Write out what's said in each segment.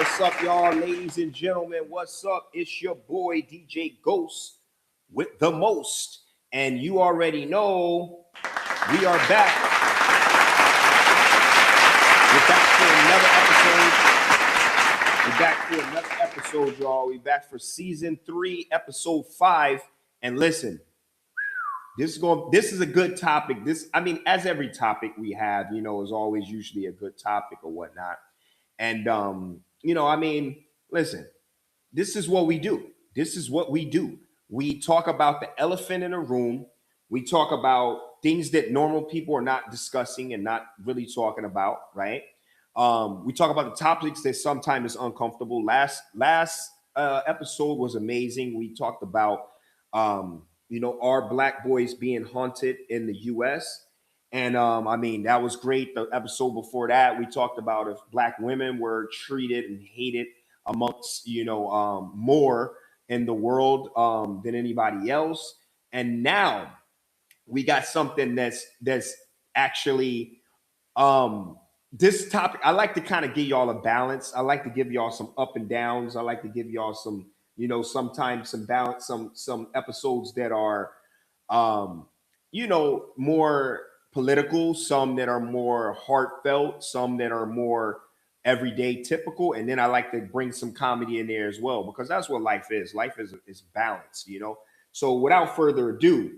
What's up, y'all, ladies and gentlemen? What's up? It's your boy DJ Ghost with the most, and you already know we are back. We're back for another episode, y'all. We're back for season 3, episode 5. And listen, this is a good topic. As every topic we have, is always usually a good topic or whatnot. And listen, this is what we do. We talk about the elephant in the room. We talk about things that normal people are not discussing and not really talking about, right? We talk about the topics that sometimes is uncomfortable. Last episode was amazing. We talked about our black boys being haunted in the U.S. And that was great. The episode before that, we talked about if black women were treated and hated amongst, more in the world than anybody else. And now we got something that's actually this topic. I like to kind of give y'all a balance. I like to give y'all some up and downs. I like to give y'all some, sometimes some balance, some episodes that are more political, some that are more heartfelt, some that are more everyday typical, and then I like to bring some comedy in there as well, because that's what life is. Life is balanced, So without further ado,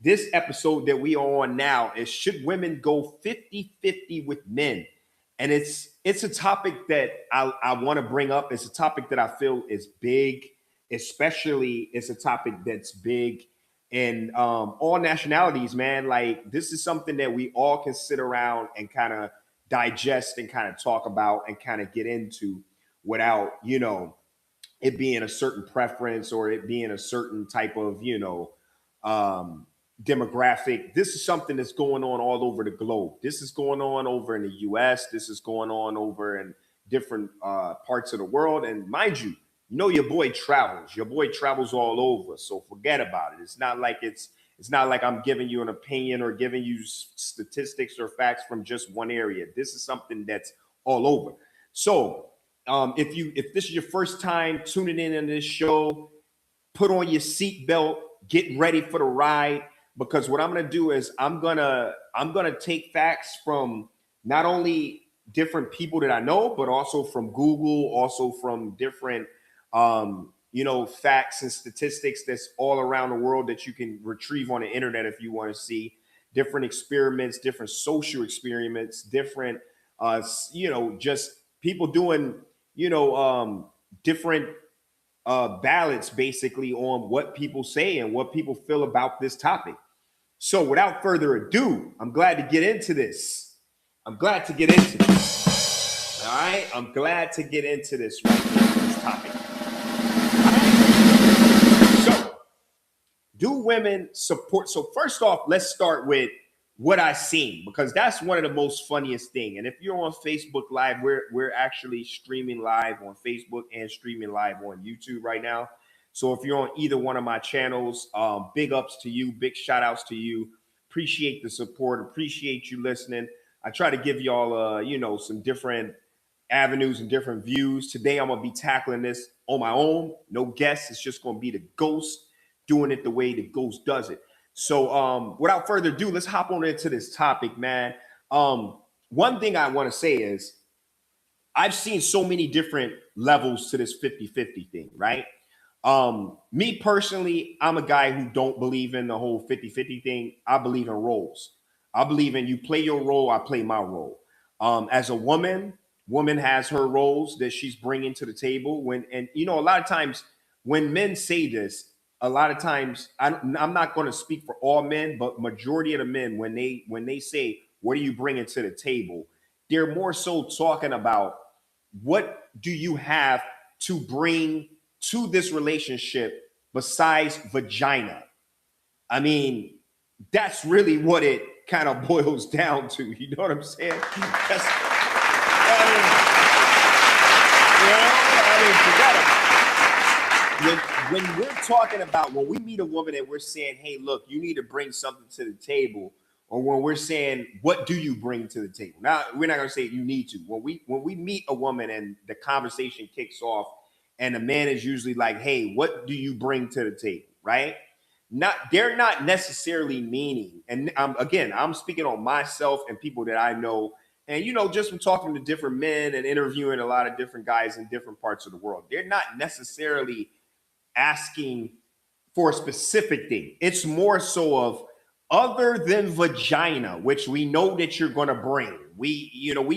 this episode that we are on now is, should women go 50-50 with men? And it's a topic that I want to bring up. It's a topic that I feel is big, especially it's a topic that's big in all nationalities, man. Like, this is something that we all can sit around and kind of digest and kind of talk about and kind of get into without, it being a certain preference or it being a certain type of, demographic. This is something that's going on all over the globe. This is going on over in the US. This is going on over in different parts of the world. And mind you, your boy travels. Your boy travels all over. So forget about it. It's not like I'm giving you an opinion or giving you statistics or facts from just one area. This is something that's all over. So if this is your first time tuning in on this show, put on your seatbelt, get ready for the ride, because what I'm gonna do is I'm gonna take facts from not only different people that I know, but also from Google, also from different facts and statistics that's all around the world that you can retrieve on the internet if you want to see different experiments, different social experiments, different just people doing different ballots basically on what people say and what people feel about this topic. So without further ado, I'm glad to get into this. All right, I'm glad to get into this right now, this topic. So, do women support? So first off, let's start with what I've seen, because that's one of the most funniest thing. And if you're on Facebook Live, we're actually streaming live on Facebook and streaming live on YouTube right now. So if you're on either one of my channels, big ups to you, big shout outs to you. Appreciate the support, appreciate you listening. I try to give y'all some different avenues and different views. Today I'm gonna be tackling this on my own, no guests. It's just gonna be the Ghost doing it the way the Ghost does it. So without further ado, let's hop on into this topic, man. One thing I want to say is I've seen so many different levels to this 50-50 thing, right? Me personally, I'm a guy who don't believe in the whole 50-50 thing. I believe in roles. I believe in you play your role, I play my role. As a woman has her roles that she's bringing to the table. A lot of times when men say this, a lot of times I'm not going to speak for all men, but majority of the men, when they say, what are you bringing to the table? They're more so talking about, what do you have to bring to this relationship besides vagina? I mean, that's really what it kind of boils down to. You know what I'm saying? When we're talking about, when we meet a woman and we're saying, hey, look, you need to bring something to the table, or when we're saying, what do you bring to the table? Now, we're not gonna say you need to. When we meet a woman and the conversation kicks off, and the man is usually like, hey, what do you bring to the table? Right? They're not necessarily meaning, and again, I'm speaking on myself and people that I know, and just from talking to different men and interviewing a lot of different guys in different parts of the world, they're not necessarily asking for a specific thing. It's more so of, other than vagina, which we know that you're going to bring. We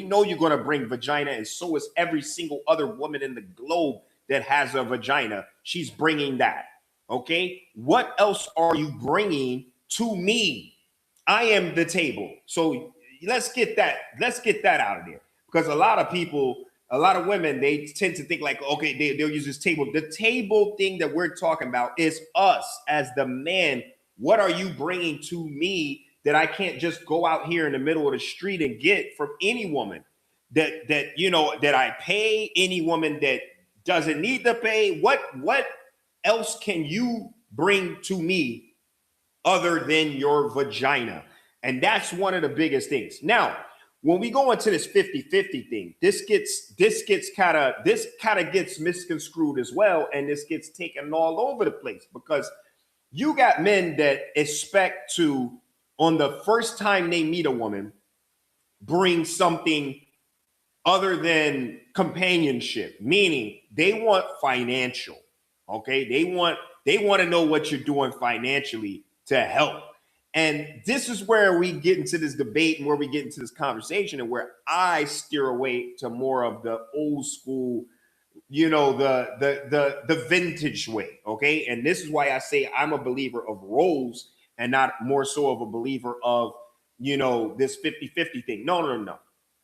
know you're going to bring vagina, and so is every single other woman in the globe that has a vagina. She's bringing that. Okay, what else are you bringing to me? I am the table. So let's get that out of there, because a lot of people, a lot of women, they tend to think like, okay, they'll use this table. The table thing that we're talking about is us as the man. What are you bringing to me that I can't just go out here in the middle of the street and get from any woman that I pay, any woman that doesn't need to pay? What else can you bring to me other than your vagina? And that's one of the biggest things. Now, when we go into this 50-50 thing, this kind of gets misconstrued as well, and this gets taken all over the place, because you got men that expect to, on the first time they meet a woman, bring something other than companionship, meaning they want financial. Okay, they want to know what you're doing financially to help. And this is where we get into this debate, and where we get into this conversation, and where I steer away to more of the old school, the vintage way. Okay, and this is why I say I'm a believer of roles and not more so of a believer of this 50-50 thing. No.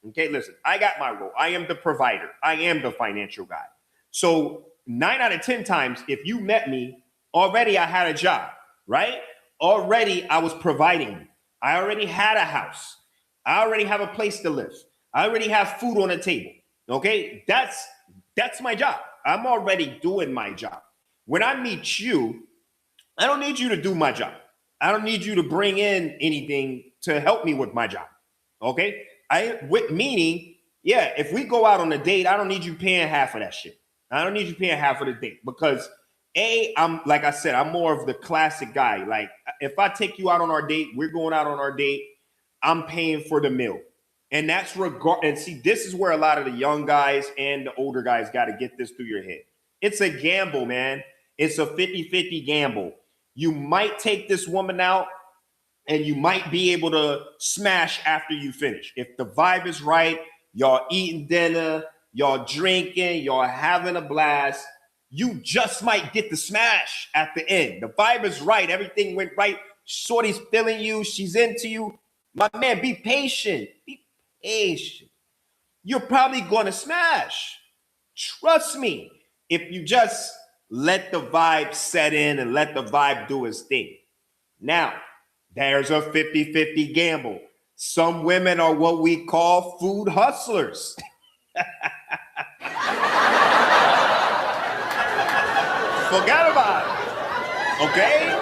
Okay, listen, I got my role. I am the provider. I am the financial guy. So 9 out of 10 times, if you met me, already I had a job, right? Already I was providing. I already had a house. I already have a place to live. I already have food on the table. Okay, that's my job. I'm already doing my job. When I meet you, I don't need you to do my job. I don't need you to bring in anything to help me with my job. Okay, meaning, yeah, if we go out on a date, I don't need you paying half of that shit. I don't need you paying half of the date, because I'm, like I said, I'm more of the classic guy. Like, if I take you out on our date, we're going out on our date, I'm paying for the meal. And that's and see, this is where a lot of the young guys and the older guys got to get this through your head. It's a gamble, man. It's a 50-50 gamble. You might take this woman out, and you might be able to smash after you finish. If the vibe is right, y'all eating dinner, y'all drinking, y'all having a blast, you just might get the smash at the end. The vibe is right. Everything went right. Shorty's feeling you. She's into you. My man, be patient. Be patient. You're probably going to smash. Trust me. If you just let the vibe set in and let the vibe do its thing. Now, there's a 50-50 gamble. Some women are what we call food hustlers. Forget about it. Okay?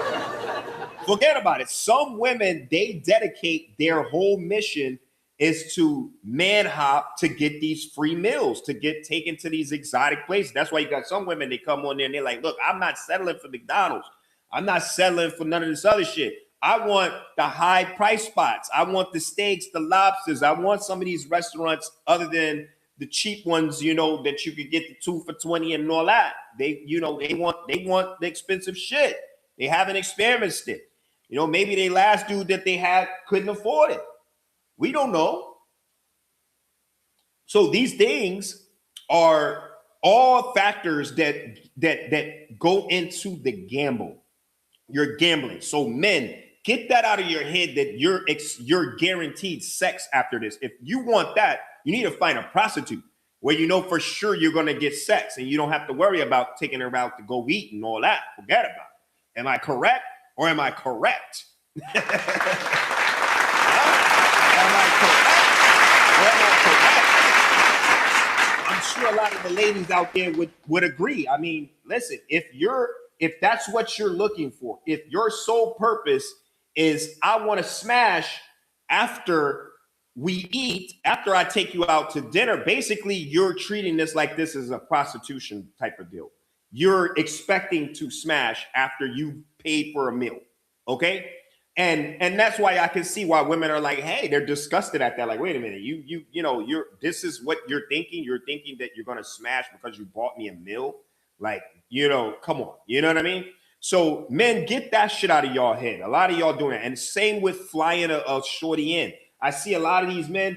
Forget about it. Some women, they dedicate their whole mission is to man hop to get these free meals, to get taken to these exotic places. That's why you got some women, they come on there and they're like, look, I'm not settling for McDonald's. I'm not settling for none of this other shit. I want the high price spots. I want the steaks, the lobsters. I want some of these restaurants other than the cheap ones, that you could get the 2 for $20 and all that. They want the expensive shit. They haven't experienced it. Maybe the last dude that they had couldn't afford it. We don't know. So these things are all factors that go into the gamble. You're gambling. So men, get that out of your head that you're guaranteed sex after this. If you want that, you need to find a prostitute where you know for sure you're going to get sex and you don't have to worry about taking her out to go eat and all that. Forget about it. Am I correct or am I correct? Am I correct? I'm sure a lot of the ladies out there would agree. I mean, listen, if that's what you're looking for, if your sole purpose is I want to smash, after we eat, after I take you out to dinner, basically you're treating this like this is a prostitution type of deal. You're expecting to smash after you paid for a meal. Okay. And that's why I can see why women are like, hey, they're disgusted at that. Like, wait a minute, this is what you're thinking. You're thinking that you're gonna smash because you bought me a meal. Like, come on, you know what I mean? So men, get that shit out of y'all head. A lot of y'all doing it. And same with flying a shorty in. I see a lot of these men,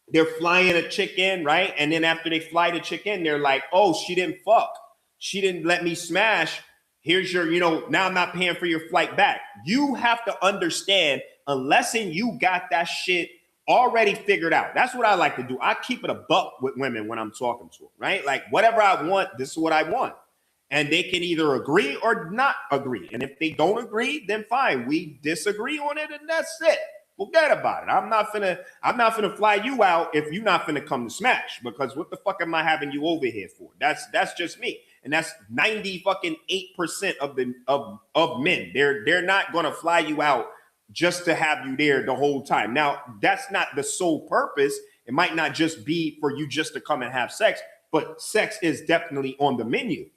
they're flying a chick in, right? And then after they fly the chick in, they're like, oh, she didn't fuck. She didn't let me smash. Here's your, now I'm not paying for your flight back. You have to understand, unless you got that shit already figured out. That's what I like to do. I keep it a buck with women when I'm talking to them, right? Like, whatever I want, this is what I want. And they can either agree or not agree. And if they don't agree, then fine. We disagree on it, and that's it. Forget about it. I'm not finna fly you out if you're not finna come to smash, because what the fuck am I having you over here for? That's just me. And that's 98% of men. They're not gonna fly you out just to have you there the whole time. Now, that's not the sole purpose. It might not just be for you just to come and have sex, but sex is definitely on the menu.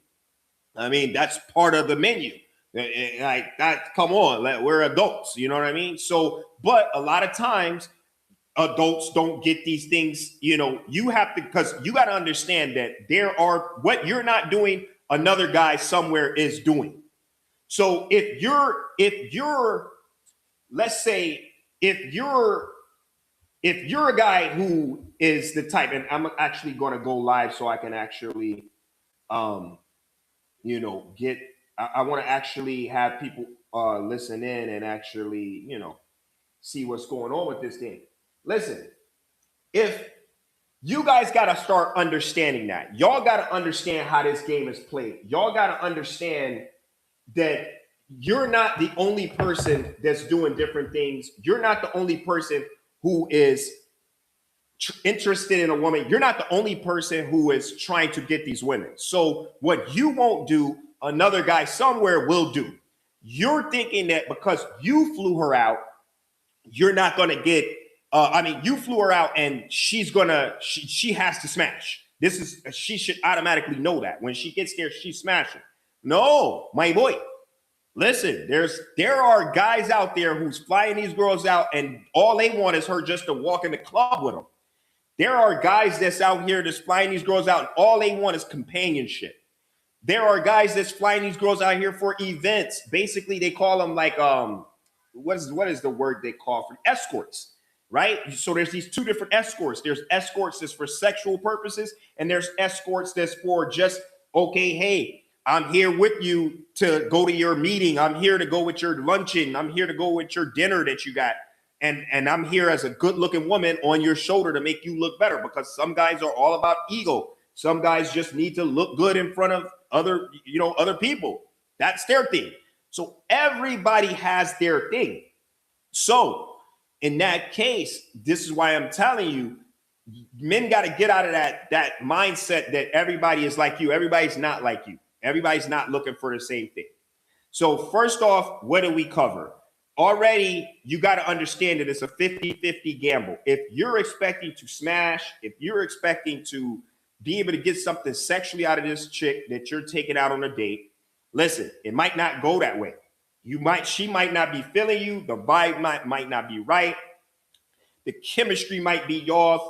I mean, that's part of the menu. Like that, come on, we're adults, you know what I mean? So, but a lot of times adults don't get these things, you have to, because you got to understand that what you're not doing, another guy somewhere is doing. So if you're, let's say, if you're a guy who is the type, and I'm actually going to go live so I can actually, I want to actually have people listen in and actually, see what's going on with this thing. Listen, if you guys got to start understanding that, y'all got to understand how this game is played. Y'all got to understand that you're not the only person that's doing different things. You're not the only person who is interested in a woman. You're not the only person who is trying to get these women. So what you won't do, another guy somewhere will do. You're thinking that because you flew her out, you're not going to get, you flew her out and she has to smash. She should automatically know that when she gets there, she's smashing. No, my boy. Listen, there are guys out there who's flying these girls out and all they want is her just to walk in the club with them. There are guys that's out here that's flying these girls out and all they want is companionship. There are guys that's flying these girls out here for events. Basically, they call them like, what is the word they call for escorts, right? So there's these two different escorts. There's escorts that's for sexual purposes, and there's escorts that's for just, okay, hey, I'm here with you to go to your meeting. I'm here to go with your luncheon. I'm here to go with your dinner that you got. And I'm here as a good-looking woman on your shoulder to make you look better, because some guys are all about ego. Some guys just need to look good in front of other people. That's their thing. So everybody has their thing. So in that case, this is why I'm telling you, men got to get out of that mindset that everybody is like you. Everybody's not like you. Everybody's not looking for the same thing. So first off, what do we cover? Already, you got to understand that it's a 50-50 gamble. If you're expecting to smash, if you're expecting to be able to get something sexually out of this chick that you're taking out on a date, listen, it might not go that way. She might not be feeling you. The vibe might not be right. The chemistry might be off.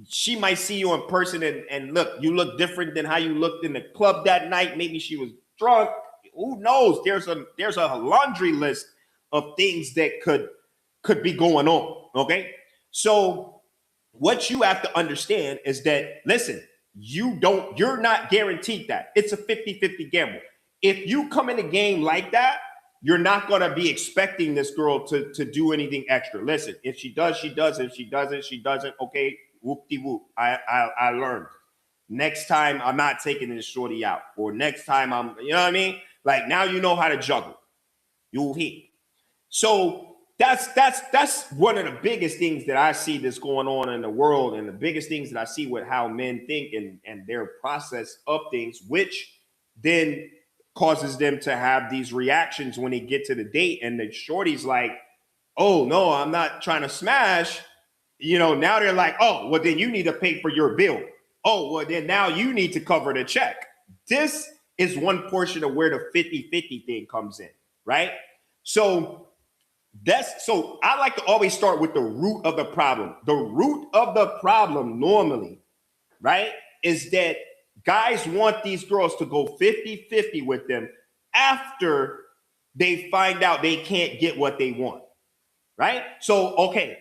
She might see you in person and look, you look different than how you looked in the club that night. Maybe she was drunk. Who knows? There's a laundry list of things that could be going on. Okay. So what you have to understand is that, listen, you're not guaranteed that. It's a 50-50 gamble. If you come in the game like that, you're not going to be expecting this girl to do anything extra. Listen, if she does, she does. If she doesn't, she doesn't. Okay, whoop-de-whoop. I learned. Next time, I'm not taking this shorty out. Or next time, you know what I mean? Like, now you know how to juggle. You'll hit. So that's one of the biggest things that I see that's going on in the world, and the biggest things that I see with how men think and their process of things, which then causes them to have these reactions when they get to the date and the shorty's like, oh no, I'm not trying to smash, now they're like, oh, well, then you need to pay for your bill. Oh, well, then now you need to cover the check. This is one portion of where the 50-50 thing comes in, right? So so I like to always start with the root of the problem. The root of the problem normally, right, is that guys want these girls to go 50-50 with them after they find out they can't get what they want, right? So, okay,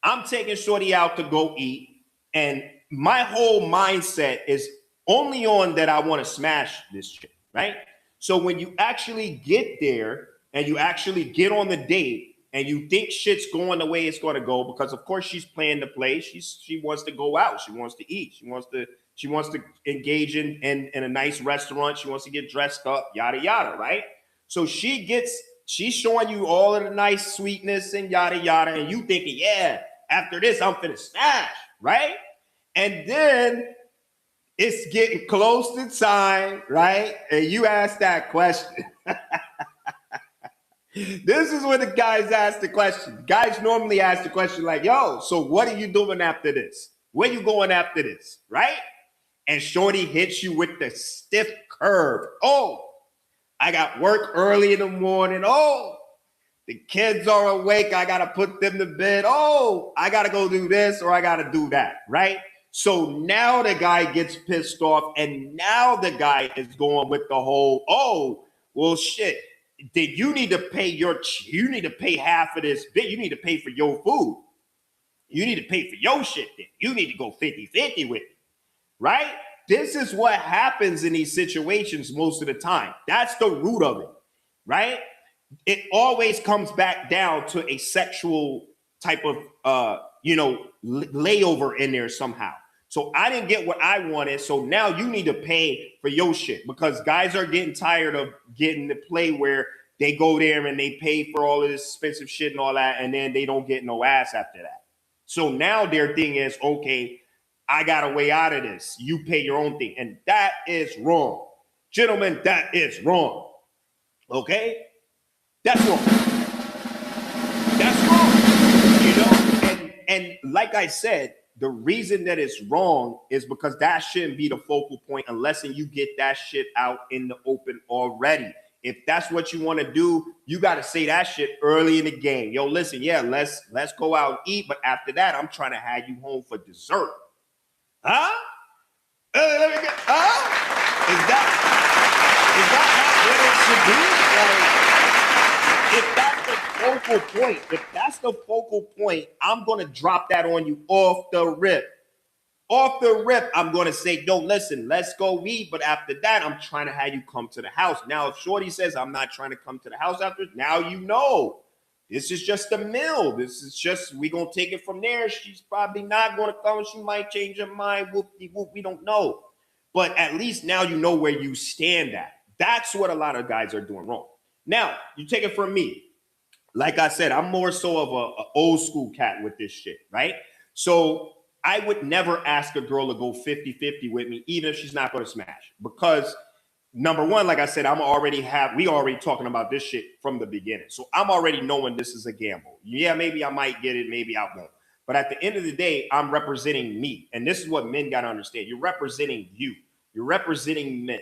I'm taking shorty out to go eat, and my whole mindset is only on that I want to smash this chick, right? So when you actually get there and you actually get on the date and you think shit's going the way it's going to go, because of course she's playing the play. She wants to go out. She wants to eat. She wants to engage in a nice restaurant. She wants to get dressed up, yada yada, right? So she's showing you all of the nice sweetness and yada yada, and you thinking, yeah, after this I'm finna smash, right? And then it's getting close to time, right? And you ask that question. This is when the guys ask the question. Guys normally ask the question like, yo, so what are you doing after this? Where you going after this, right? And shorty hits you with the stiff curve. Oh, I got work early in the morning. Oh, the kids are awake. I got to put them to bed. Oh, I got to go do this or I got to do that, right? So now the guy gets pissed off, and now the guy is going with the whole, oh, well, shit. Then you need to pay half of this bit. You need to pay for your food. You need to pay for your shit then. You need to go 50-50 with it, right? This is what happens in these situations most of the time. That's the root of it, right? It always comes back down to a sexual type of, layover in there somehow. So I didn't get what I wanted. So now you need to pay for your shit, because guys are getting tired of getting the play where they go there and they pay for all of this expensive shit and all that, and then they don't get no ass after that. So now their thing is, okay, I got a way out of this. You pay your own thing. And that is wrong. Gentlemen, that is wrong. Okay? That's wrong. That's wrong. And like I said, the reason that it's wrong is because that shouldn't be the focal point unless you get that shit out in the open already. If that's what you want to do, you got to say that shit early in the game. Yo, listen, yeah, let's go out and eat, but after that, I'm trying to have you home for dessert. Huh? Is that what it should be? Like, if that's the focal point, I'm going to drop that on you off the rip. Off the rip, I'm going to say, no, listen, let's go eat. But after that, I'm trying to have you come to the house. Now, if shorty says I'm not trying to come to the house after, now you know. This is just a meal. This is just, we going to take it from there. She's probably not going to come. She might change her mind. Whoop-de-whoop. We don't know. But at least now you know where you stand at. That's what a lot of guys are doing wrong. Now, you take it from me. Like I said, I'm more so of a old school cat with this shit, right? So I would never ask a girl to go 50-50 with me, even if she's not going to smash. Because number one, like I said, we already talking about this shit from the beginning. So I'm already knowing this is a gamble. Yeah, maybe I might get it, maybe I won't. But at the end of the day, I'm representing me. And this is what men got to understand. You're representing you. You're representing men,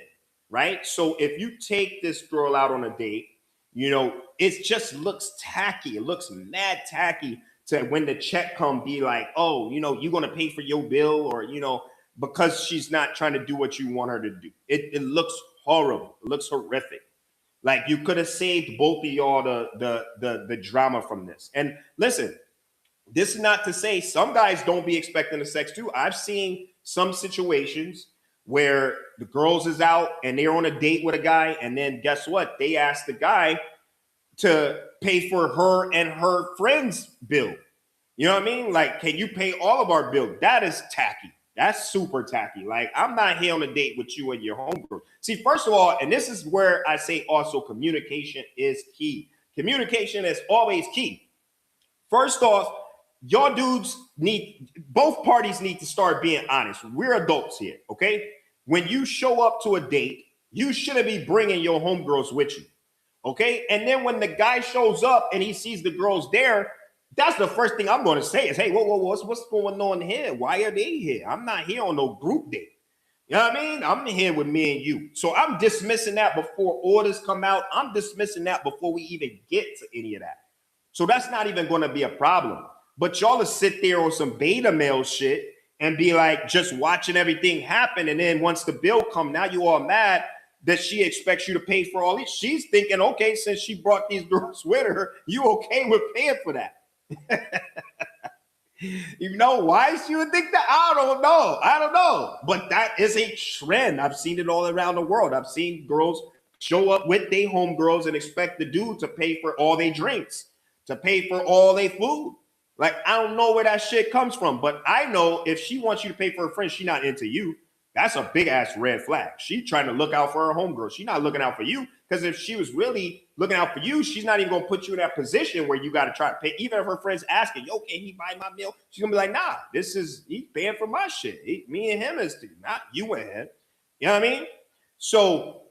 right? So if you take this girl out on a date, it just looks tacky. It looks mad tacky to when the check come be like, oh, you're going to pay for your bill, or, because she's not trying to do what you want her to do. It looks horrible. It looks horrific. Like you could have saved both of y'all the drama from this. And listen, this is not to say some guys don't be expecting the sex too. I've seen some situations where the girls is out and they're on a date with a guy, and then guess what? They ask the guy to pay for her and her friend's bill. You know what I mean? Like, can you pay all of our bill? That is tacky. That's super tacky. Like, I'm not here on a date with you and your homegirl. See, first of all, and this is where I say also communication is key. Communication is always key. First off, y'all dudes both parties need to start being honest. We're adults here, okay? When you show up to a date, you shouldn't be bringing your homegirls with you. Okay. And then when the guy shows up and he sees the girls there, that's the first thing I'm going to say is, hey, whoa, what's going on here? Why are they here? I'm not here on no group date. You know what I mean? I'm here with me and you. So I'm dismissing that before orders come out. I'm dismissing that before we even get to any of that. So that's not even going to be a problem. But y'all will sit there on some beta male shit and be like just watching everything happen. And then once the bill come, now you all mad that she expects you to pay for all these. She's thinking, okay, since she brought these girls with her, you okay with paying for that? You know why she would think that? I don't know. But that is a trend. I've seen it all around the world. I've seen girls show up with their homegirls and expect the dude to pay for all their drinks, to pay for all their food. Like, I don't know where that shit comes from, but I know if she wants you to pay for her friend, she's not into you. That's a big ass red flag. She's trying to look out for her homegirl. She's not looking out for you, because if she was really looking out for you, she's not even going to put you in that position where you got to try to pay. Even if her friend's asking, yo, can he buy my meal? She's going to be like, nah, he's paying for my shit. Me and him is not you and him. You know what I mean? So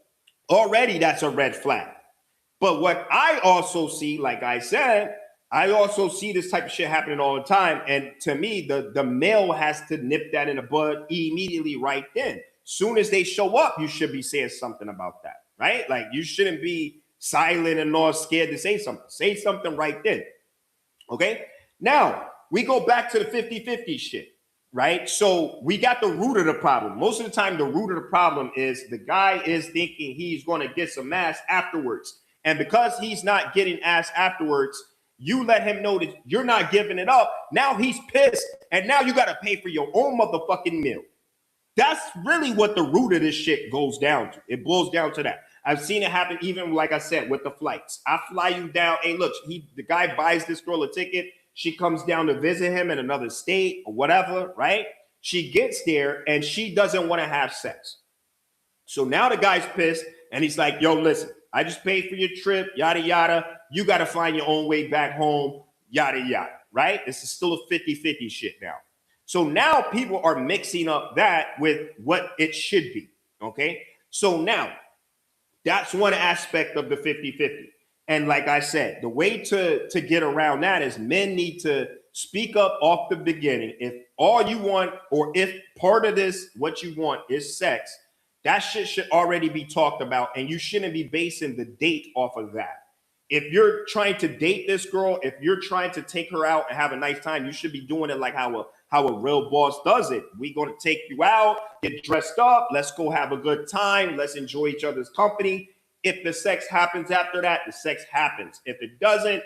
already that's a red flag. But what I also see, like I said, I also see this type of shit happening all the time. And to me, the male has to nip that in the bud immediately right then. Soon as they show up, you should be saying something about that, right? Like, you shouldn't be silent and all scared to say something. Say something right then, okay? Now, we go back to the 50-50 shit, right? So we got the root of the problem. Most of the time, the root of the problem is the guy is thinking he's going to get some ass afterwards. And because he's not getting ass afterwards, you let him know that you're not giving it up. Now he's pissed. And now you got to pay for your own motherfucking meal. That's really what the root of this shit goes down to. It boils down to that. I've seen it happen even, like I said, with the flights. I fly you down. Hey, look, the guy buys this girl a ticket. She comes down to visit him in another state or whatever, right? She gets there and she doesn't want to have sex. So now the guy's pissed and he's like, yo, listen, I just paid for your trip, yada, yada. You got to find your own way back home, yada, yada, right? This is still a 50-50 shit now. So now people are mixing up that with what it should be, okay? So now that's one aspect of the 50-50. And like I said, the way to get around that is men need to speak up off the beginning. If all you want, or if part of this, what you want is sex, that shit should already be talked about, and you shouldn't be basing the date off of that. If you're trying to date this girl, if you're trying to take her out and have a nice time, you should be doing it like how a real boss does it. We're going to take you out, get dressed up, let's go have a good time, let's enjoy each other's company. If the sex happens after that, the sex happens. If it doesn't,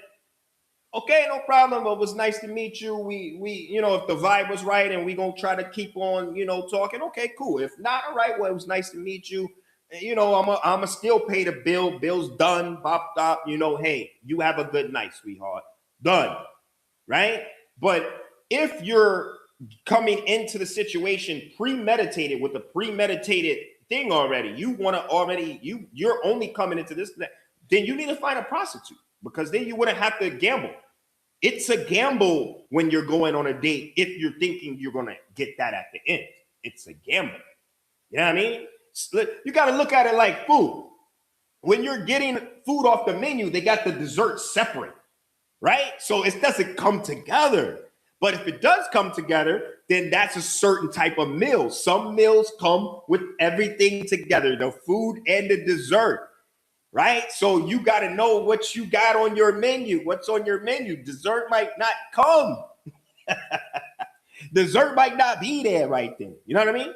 okay, no problem. It was nice to meet you. We if the vibe was right and we gonna try to keep on, talking. Okay, cool. If not, all right. Well, it was nice to meet you. I'm a still pay the bill. Bill's done. Bop, stop. Hey, you have a good night, sweetheart. Done. Right? But if you're coming into the situation premeditated with a premeditated thing already, you're only coming into this, then you need to find a prostitute, because then you wouldn't have to gamble. It's a gamble when you're going on a date if you're thinking you're going to get that at the end. It's a gamble. You know what I mean? You got to look at it like food. When you're getting food off the menu, they got the dessert separate, right? So it doesn't come together. But if it does come together, then that's a certain type of meal. Some meals come with everything together, the food and the dessert. Right? So you got to know what you got on your menu. What's on your menu? Dessert might not come. Dessert might not be there right then. You know what I mean?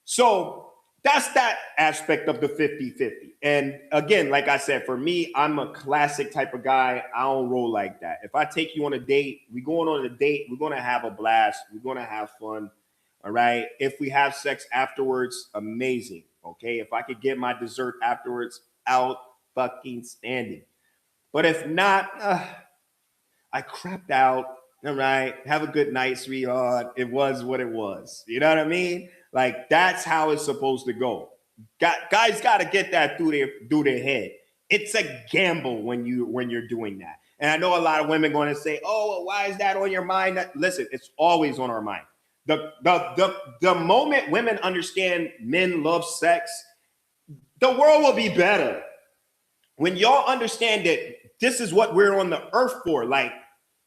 So that's that aspect of the 50-50. And again, like I said, for me, I'm a classic type of guy. I don't roll like that. If I take you on a date, we're going on a date, we're going to have a blast. We're going to have fun. All right. If we have sex afterwards, amazing. Okay. If I could get my dessert afterwards, out fucking standing. But if not, I crapped out. All right. Have a good night, sweetheart. It was what it was. You know what I mean? Like, that's how it's supposed to go. Guys got to get that through their head. It's a gamble when you're doing that. And I know a lot of women going to say, oh, well, why is that on your mind? Listen, it's always on our mind. The moment women understand men love sex, the world will be better. When y'all understand that this is what we're on the earth for, like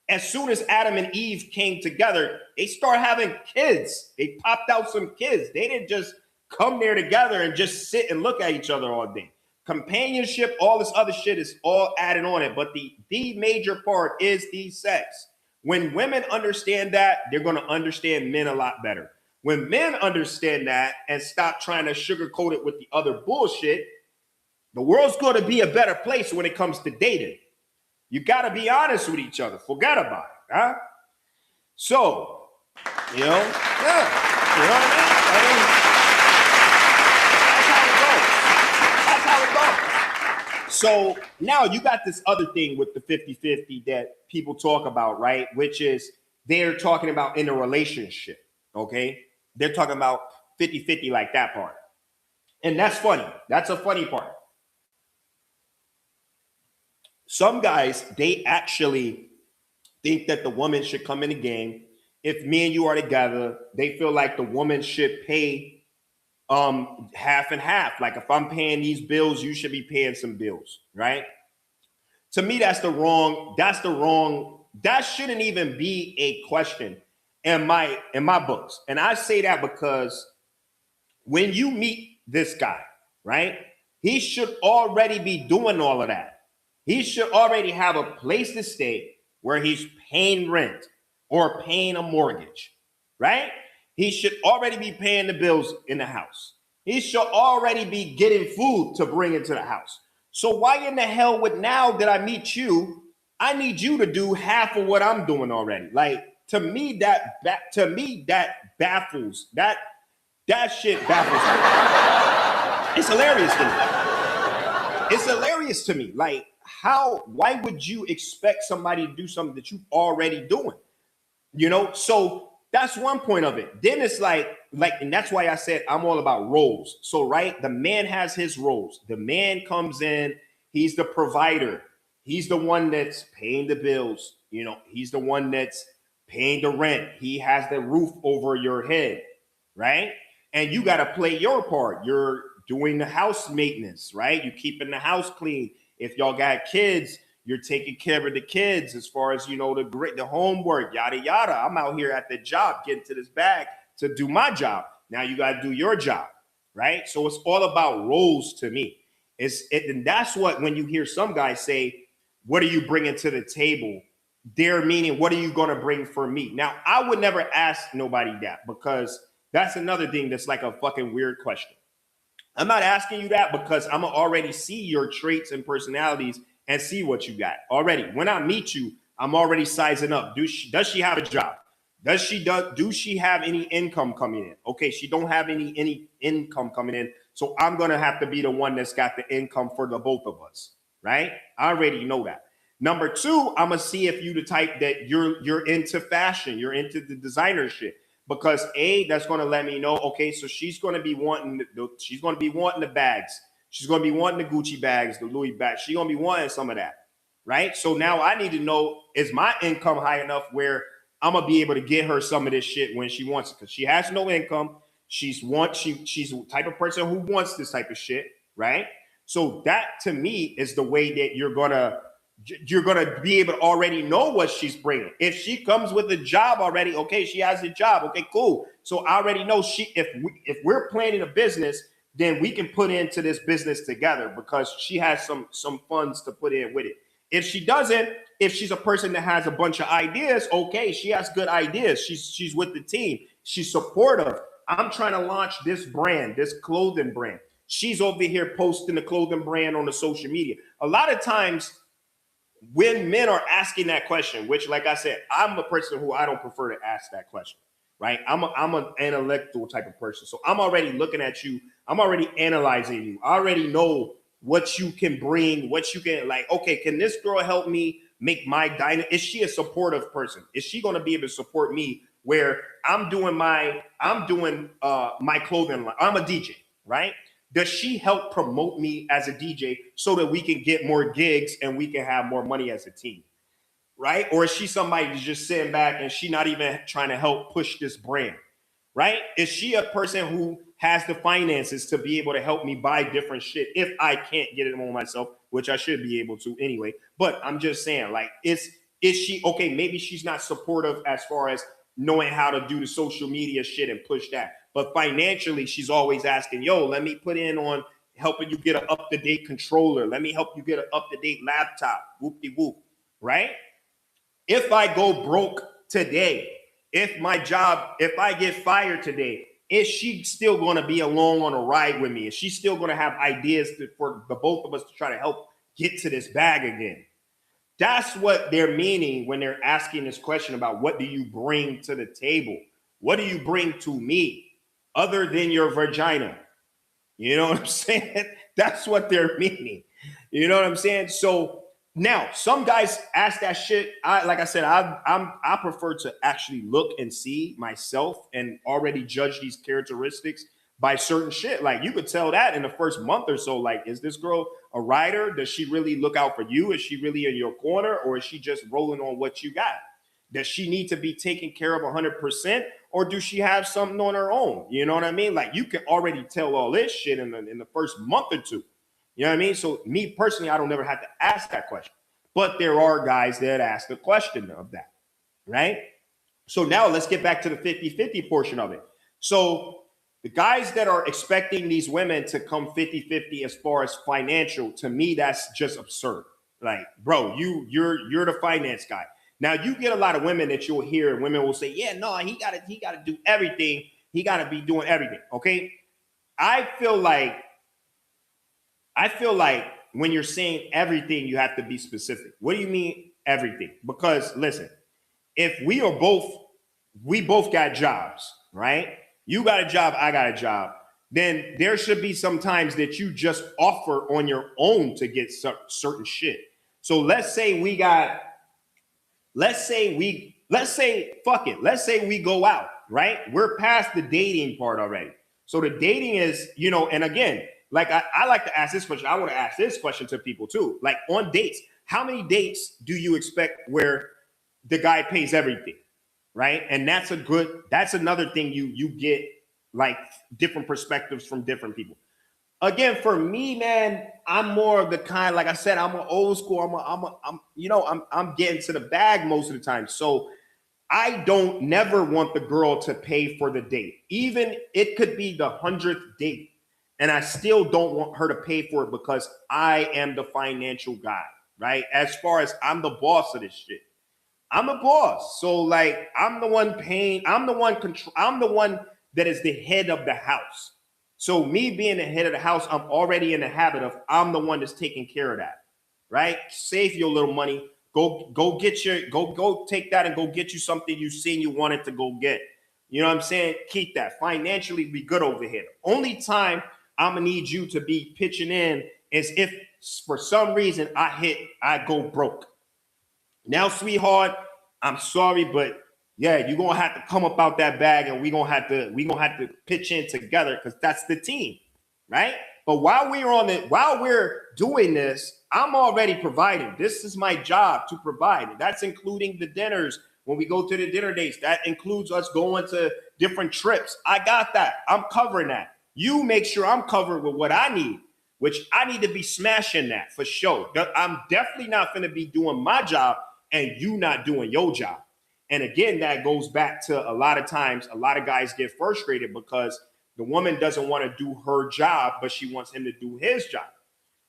as soon as Adam and Eve came together, they start having kids. They popped out some kids. They didn't just come there together and just sit and look at each other all day. Companionship, all this other shit is all added on it. But the major part is the sex. When women understand that, they're going to understand men a lot better. When men understand that and stop trying to sugarcoat it with the other bullshit, the world's going to be a better place when it comes to dating. You got to be honest with each other. Forget about it, huh? So, yeah, you know what I mean? That's how it goes. So now you got this other thing with the 50-50 that people talk about, right? Which is they're talking about in a relationship, okay? They're talking about 50-50 like that part. And that's funny. That's a funny part. Some guys, they actually think that the woman should come in the game. If me and you are together, they feel like the woman should pay half and half. Like if I'm paying these bills, you should be paying some bills, right? To me, that shouldn't even be a question in my books. And I say that because when you meet this guy, right, he should already be doing all of that. He should already have a place to stay where he's paying rent or paying a mortgage, right? He should already be paying the bills in the house. He should already be getting food to bring into the house. So why in the hell would now that I meet you, I need you to do half of what I'm doing already? Like to me, that baffles that shit baffles me. It's hilarious to me. It's hilarious to me. Like, why would you expect somebody to do something that you're already doing? You know, so that's one point of it. Then it's like, and that's why I said I'm all about roles. So, right, the man has his roles. The man comes in, he's the provider. He's the one that's paying the bills. You know, he's the one that's paying the rent. He has the roof over your head, right? And you got to play your part. You're doing the house maintenance, right? You're keeping the house clean. If y'all got kids, you're taking care of the kids as far as, you know, the homework, yada, yada. I'm out here at the job getting to this bag to do my job. Now you got to do your job, right? So it's all about roles to me. And that's what, when you hear some guys say, what are you bringing to the table? They're meaning, what are you going to bring for me? Now, I would never ask nobody that because that's another thing that's like a fucking weird question. I'm not asking you that because I'm gonna already see your traits and personalities and see what you got already. When I meet you, I'm already sizing up. Does she have a job? Do she have any income coming in? Okay, she don't have any income coming in, so I'm gonna have to be the one that's got the income for the both of us, right? I already know that. Number two, I'm gonna see if you the type that you're into fashion, you're into the designer shit. Because that's going to let me know, okay, so she's going to be wanting the bags. She's going to be wanting the Gucci bags, the Louis bags. She's going to be wanting some of that, right? So now I need to know, is my income high enough where I'm going to be able to get her some of this shit when she wants it? Because she has no income. She's the type of person who wants this type of shit, right? So that to me is the way that you're going to be able to already know what she's bringing. If she comes with a job already, okay, she has a job. Okay, cool. So I already know if we're planning a business, then we can put into this business together because she has some funds to put in with it. If she doesn't, if she's a person that has a bunch of ideas, okay, she has good ideas. She's with the team. She's supportive. I'm trying to launch this brand, this clothing brand. She's over here posting the clothing brand on the social media. A lot of times when men are asking that question, which, like I said, I'm a person who I don't prefer to ask that question, right? I'm an intellectual type of person. So I'm already looking at you. I'm already analyzing you. I already know what you can bring, what you can, like, okay, can this girl help me make my dynamic? Is she a supportive person? Is she going to be able to support me where I'm doing my clothing line? I'm a DJ, right? Does she help promote me as a DJ so that we can get more gigs and we can have more money as a team, right? Or is she somebody who's just sitting back and she not even trying to help push this brand, right? Is she a person who has the finances to be able to help me buy different shit if I can't get it on myself which I should be able to anyway. But I'm just saying, like, is she okay? Maybe she's not supportive as far as knowing how to do the social media shit and push that. But financially, she's always asking, yo, let me put in on helping you get an up-to-date controller. Let me help you get an up-to-date laptop. Whoop-de-whoop, right? If I go broke today, if I get fired today, is she still going to be along on a ride with me? Is she still going to have ideas for the both of us to try to help get to this bag again? That's what they're meaning when they're asking this question about what do you bring to the table? What do you bring to me other than your vagina? You know what I'm saying? That's what they're meaning. You know what I'm saying? So now some guys ask that shit. Like I said, I prefer to actually look and see myself and already judge these characteristics by certain shit. Like you could tell that in the first month or so. Like, is this girl a rider? Does she really look out for you? Is she really in your corner, or is she just rolling on what you got? Does she need to be taken care of 100%, or do she have something on her own? You know what I mean? Like you can already tell all this shit in the first month or two. You know what I mean? So me personally, I don't never have to ask that question. But there are guys that ask the question of that, right? So now let's get back to the 50-50 portion of it. So the guys that are expecting these women to come 50-50 as far as financial, to me, that's just absurd. Like, bro, you're the finance guy. Now you get a lot of women that you'll hear, and women will say, yeah, no, he gotta do everything. He gotta be doing everything. Okay. I feel like when you're saying everything, you have to be specific. What do you mean everything? Because listen, if we both got jobs, right? You got a job, I got a job. Then there should be some times that you just offer on your own to get certain shit. So let's say we go out, right? We're past the dating part already. So the dating is, and again, like I like to ask this question. I want to ask this question to people too. Like on dates, how many dates do you expect where the guy pays everything, right? And that's another thing you get, like different perspectives from different people. Again, for me, man, I'm more of the kind, like I said, I'm an old school. I'm getting to the bag most of the time. So I don't never want the girl to pay for the date. Even it could be the 100th date, and I still don't want her to pay for it because I am the financial guy, right? As far as I'm the boss of this shit. I'm a boss. So like I'm the one paying, I'm the one that is the head of the house. So me being the head of the house, I'm already in the habit of I'm the one that's taking care of that. Right? Save your little money. Go take that and go get you something you seen you wanted to go get. You know what I'm saying? Keep that. Financially be good over here. Only time I'm gonna need you to be pitching in is if for some reason I go broke. Now, sweetheart, I'm sorry, but yeah, you're gonna have to come up out that bag, and we're gonna have to pitch in together because that's the team, right? But while we're doing this, I'm already providing. This is my job to provide. That's including the dinners when we go to the dinner dates. That includes us going to different trips. I got that. I'm covering that. You make sure I'm covered with what I need, which I need to be smashing that for sure. I'm definitely not going to be doing my job and you not doing your job. And again, that goes back to a lot of times, a lot of guys get frustrated because the woman doesn't want to do her job, but she wants him to do his job,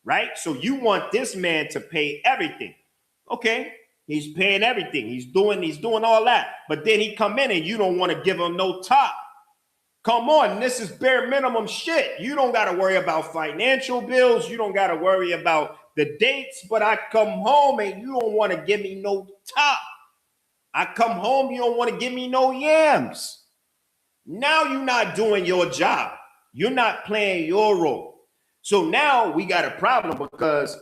right? So you want this man to pay everything. Okay, he's paying everything. He's doing all that. But then he come in and you don't want to give him no top. Come on, this is bare minimum shit. You don't got to worry about financial bills. You don't got to worry about the dates, but I come home and you don't want to give me no top. I come home, you don't want to give me no yams. Now you're not doing your job. You're not playing your role. So now we got a problem because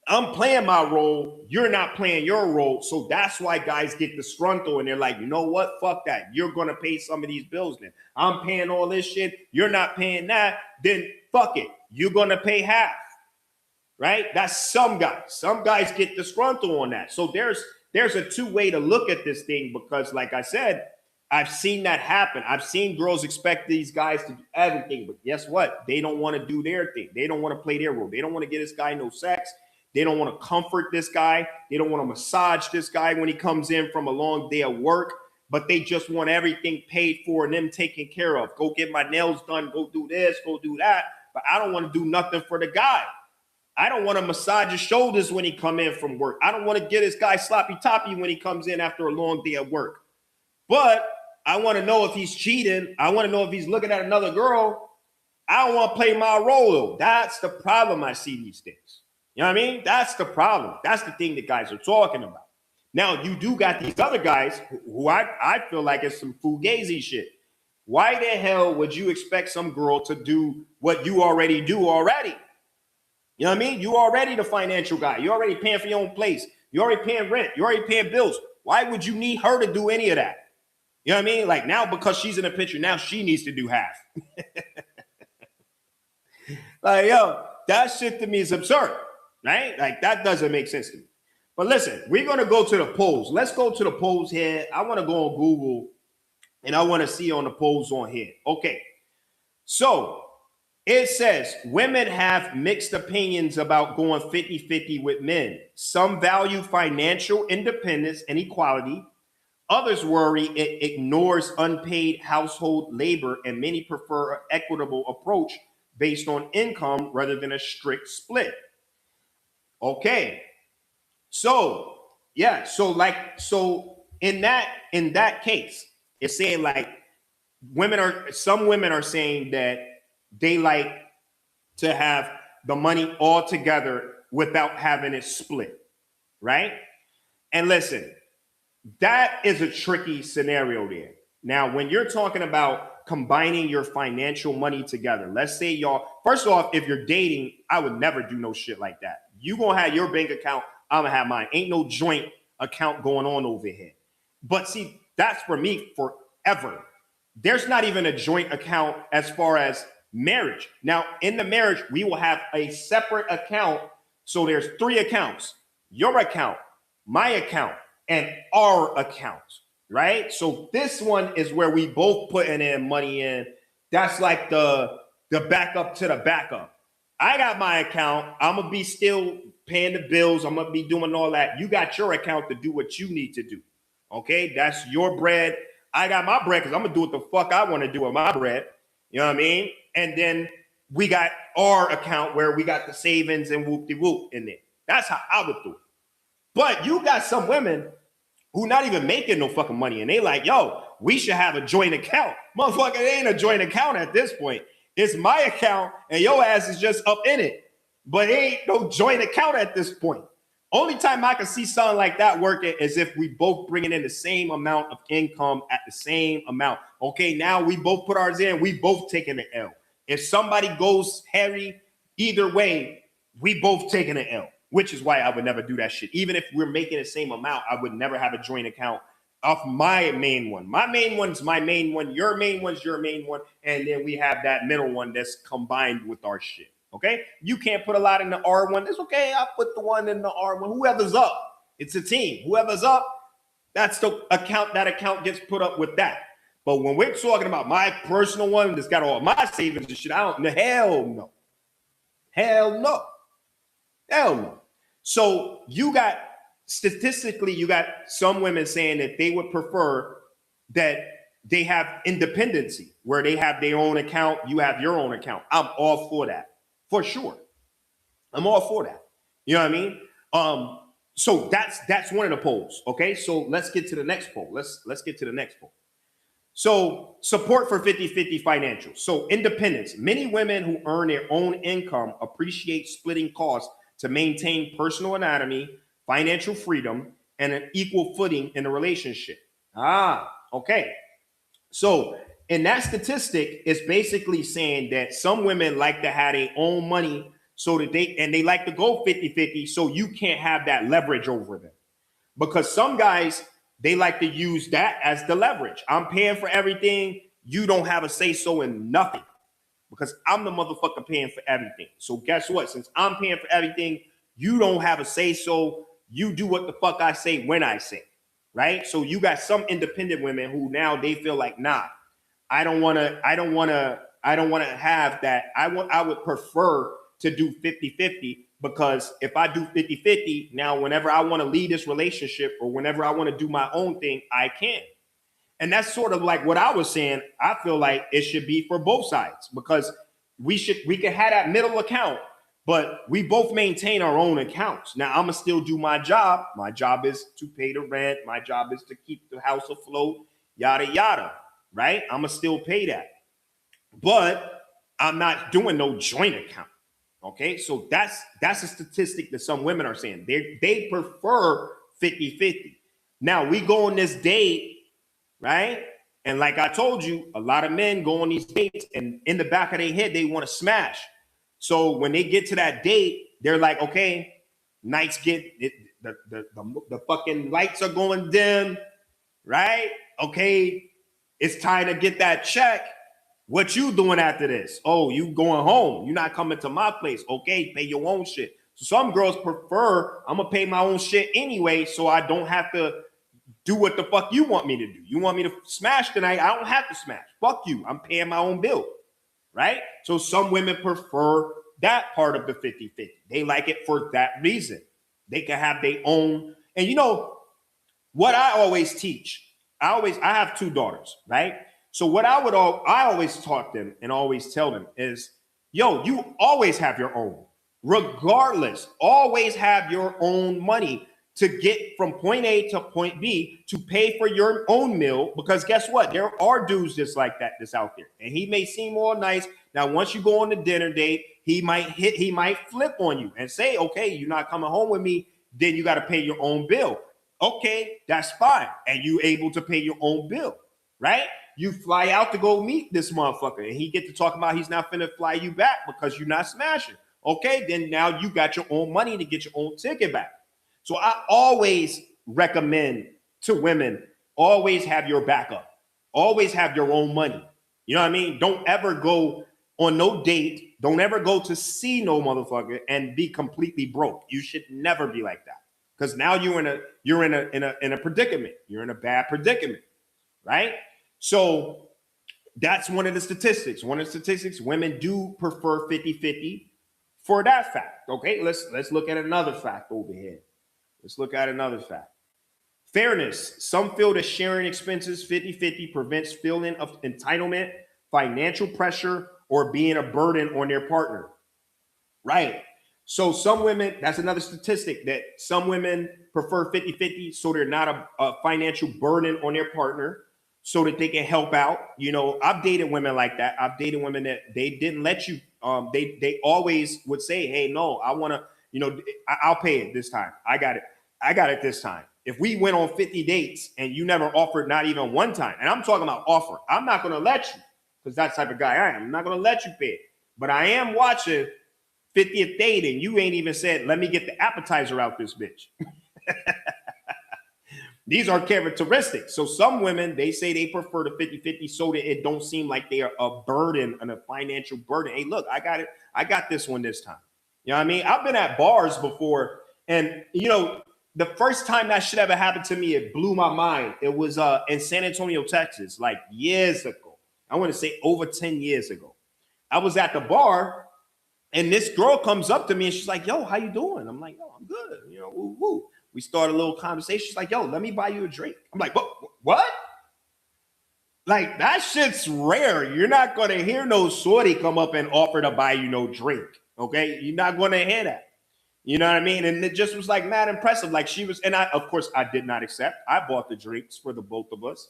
I'm playing my role. You're not playing your role. So that's why guys get disgruntled and they're like, you know what? Fuck that. You're going to pay some of these bills then. I'm paying all this shit. You're not paying that. Then fuck it. You're going to pay half. Right? That's some guys. Some guys get disgruntled on that. So there's a two-way to look at this thing because, like I said, I've seen that happen. I've seen girls expect these guys to do everything, but guess what? They don't want to do their thing. They don't want to play their role. They don't want to get this guy no sex. They don't want to comfort this guy. They don't want to massage this guy when he comes in from a long day of work, but they just want everything paid for and them taken care of. Go get my nails done. Go do this. Go do that. But I don't want to do nothing for the guy. I don't want to massage his shoulders when he come in from work. I don't want to get this guy sloppy toppy when he comes in after a long day of work. But I want to know if he's cheating. I want to know if he's looking at another girl. I don't want to play my role, though. That's the problem I see these days. You know what I mean? That's the problem. That's the thing that guys are talking about. Now, you do got these other guys who I feel like is some fugazi shit. Why the hell would you expect some girl to do what you already do already? You know what I mean? You already the financial guy. You're already paying for your own place. You're already paying rent. You're already paying bills. Why would you need her to do any of that? You know what I mean? Like now, because she's in the picture, now she needs to do half. Like, yo, that shit to me is absurd, right? Like that doesn't make sense to me. But listen, we're going to go to the polls. Let's go to the polls here. I want to go on Google and I want to see on the polls on here. Okay. So it says women have mixed opinions about going 50-50 with men. Some value financial independence and equality. Others worry it ignores unpaid household labor, and many prefer an equitable approach based on income rather than a strict split. Okay. So, yeah. So in that case, it's saying like some women are saying that they like to have the money all together without having it split, right? And listen, that is a tricky scenario there. Now, when you're talking about combining your financial money together, let's say y'all, first off, if you're dating, I would never do no shit like that. You gonna have your bank account, I'm gonna have mine. Ain't no joint account going on over here. But see, that's for me forever. There's not even a joint account as far as marriage. Now, in the marriage, we will have a separate account. So there's 3 accounts: your account, my account, and our account, right? So this one is where we both putting in money in. That's like the backup to the backup. I got my account. I'm going to be still paying the bills. I'm going to be doing all that. You got your account to do what you need to do. Okay? That's your bread. I got my bread because I'm going to do what the fuck I want to do with my bread. You know what I mean? And then we got our account where we got the savings and whoop-de-whoop in there. That's how I would do it. But you got some women who not even making no fucking money, and they like, yo, we should have a joint account. Motherfucker, it ain't a joint account at this point. It's my account, and your ass is just up in it. But it ain't no joint account at this point. Only time I can see something like that working is if we both bringing in the same amount of income at the same amount. Okay, now we both put ours in, we both taking the L. If somebody goes heavy, either way, we both taking the L. Which is why I would never do that shit. Even if we're making the same amount, I would never have a joint account off my main one. My main one's my main one. Your main one's your main one. And then we have that middle one that's combined with our shit. Okay? You can't put a lot in the R1. It's okay. I'll put the one in the R1. Whoever's up. It's a team. Whoever's up, that's the account. That account gets put up with that. But when we're talking about my personal one that's got all my savings and shit, hell no. Hell no. Hell no. So you got, statistically, you got some women saying that they would prefer that they have independency, where they have their own account, you have your own account. I'm all for that, for sure. I'm all for that. You know what I mean? So that's one of the polls. Okay, so let's get to the next poll. Let's get to the next poll. So support for 50-50 financial. So independence. Many women who earn their own income appreciate splitting costs to maintain personal autonomy, financial freedom, and an equal footing in a relationship. Okay. So in that statistic, it's basically saying that some women like to have their own money so that they like to go 50-50 so you can't have that leverage over them. Because some guys, they like to use that as the leverage. I'm paying for everything. You don't have a say-so in nothing. Because I'm the motherfucker paying for everything. So guess what? Since I'm paying for everything, you don't have a say-so. You do what the fuck I say when I say, right? So you got some independent women who now they feel like, nah, I don't want to have that. I would prefer to do 50-50 because if I do 50-50, now whenever I want to leave this relationship or whenever I want to do my own thing, I can. And that's sort of like what I was saying. I feel like it should be for both sides, because we can have that middle account, but we both maintain our own accounts. Now I'm gonna still do my job. My job is to pay the rent. My job is to keep the house afloat, yada yada. Right? I'm gonna still pay that, but I'm not doing no joint account. Okay, so that's a statistic that some women are saying. They prefer 50-50. Now we go on this date, right? And like I told you, a lot of men go on these dates and in the back of their head, they want to smash. So when they get to that date, they're like, okay, nights get it, the fucking lights are going dim, right? Okay, it's time to get that check. What you doing after this? Oh, you going home. You're not coming to my place. Okay, pay your own shit. So some girls prefer, I'm going to pay my own shit anyway, so I don't have to do what the fuck you want me to do. You want me to smash tonight? I don't have to smash. Fuck you. I'm paying my own bill, right? So some women prefer that part of the 50-50. They like it for that reason. They can have their own. And you know what I always teach? I have 2 daughters, right? So what I always taught them and always tell them is, yo, you always have your own. Regardless, always have your own money to get from point A to point B to pay for your own meal. Because guess what? There are dudes just like that that's out there. And he may seem all nice. Now, once you go on the dinner date, he might flip on you and say, okay, you're not coming home with me, then you got to pay your own bill. Okay, that's fine. And you able to pay your own bill, right? You fly out to go meet this motherfucker and he get to talk about he's not finna fly you back because you're not smashing. Okay, then now you got your own money to get your own ticket back. So I always recommend to women, always have your backup. Always have your own money. You know what I mean? Don't ever go on no date. Don't ever go to see no motherfucker and be completely broke. You should never be like that. Because now you're in a predicament. You're in a bad predicament, right? So that's one of the statistics. One of the statistics, women do prefer 50-50 for that fact. Okay, let's look at another fact over here. Let's look at another fact. Fairness. Some feel that sharing expenses 50-50 prevents feeling of entitlement, financial pressure, or being a burden on their partner. Right. So some women, that's another statistic, that some women prefer 50-50 so they're not a financial burden on their partner, so that they can help out. You know, I've dated women like that. I've dated women that they didn't let you, they always would say, hey, no, I want to, you know, I'll pay it this time. I got it this time. If we went on 50 dates and you never offered not even one time, and I'm talking about offer, I'm not going to let you, because that's the type of guy I am. I'm not going to let you pay it. But I am watching 50th date and you ain't even said, let me get the appetizer out this bitch. These are characteristics. So some women, they say they prefer the 50-50 so that it don't seem like they are a burden and a financial burden. Hey, look, I got it. I got this one this time. You know what I mean? I've been at bars before, and you know, the first time that shit ever happened to me, it blew my mind. It was in San Antonio, Texas, like years ago. I want to say over 10 years ago. I was at the bar and this girl comes up to me and she's like, yo, how you doing? I'm like, yo, I'm good. You know, woo, woo. We start a little conversation. She's like, yo, let me buy you a drink. I'm like, what? Like, that shit's rare. You're not going to hear no shorty come up and offer to buy you no drink. Okay? You're not going to hear that. You know what I mean? And it just was like mad impressive. Like she was, and I, of course, I did not accept. I bought the drinks for the both of us.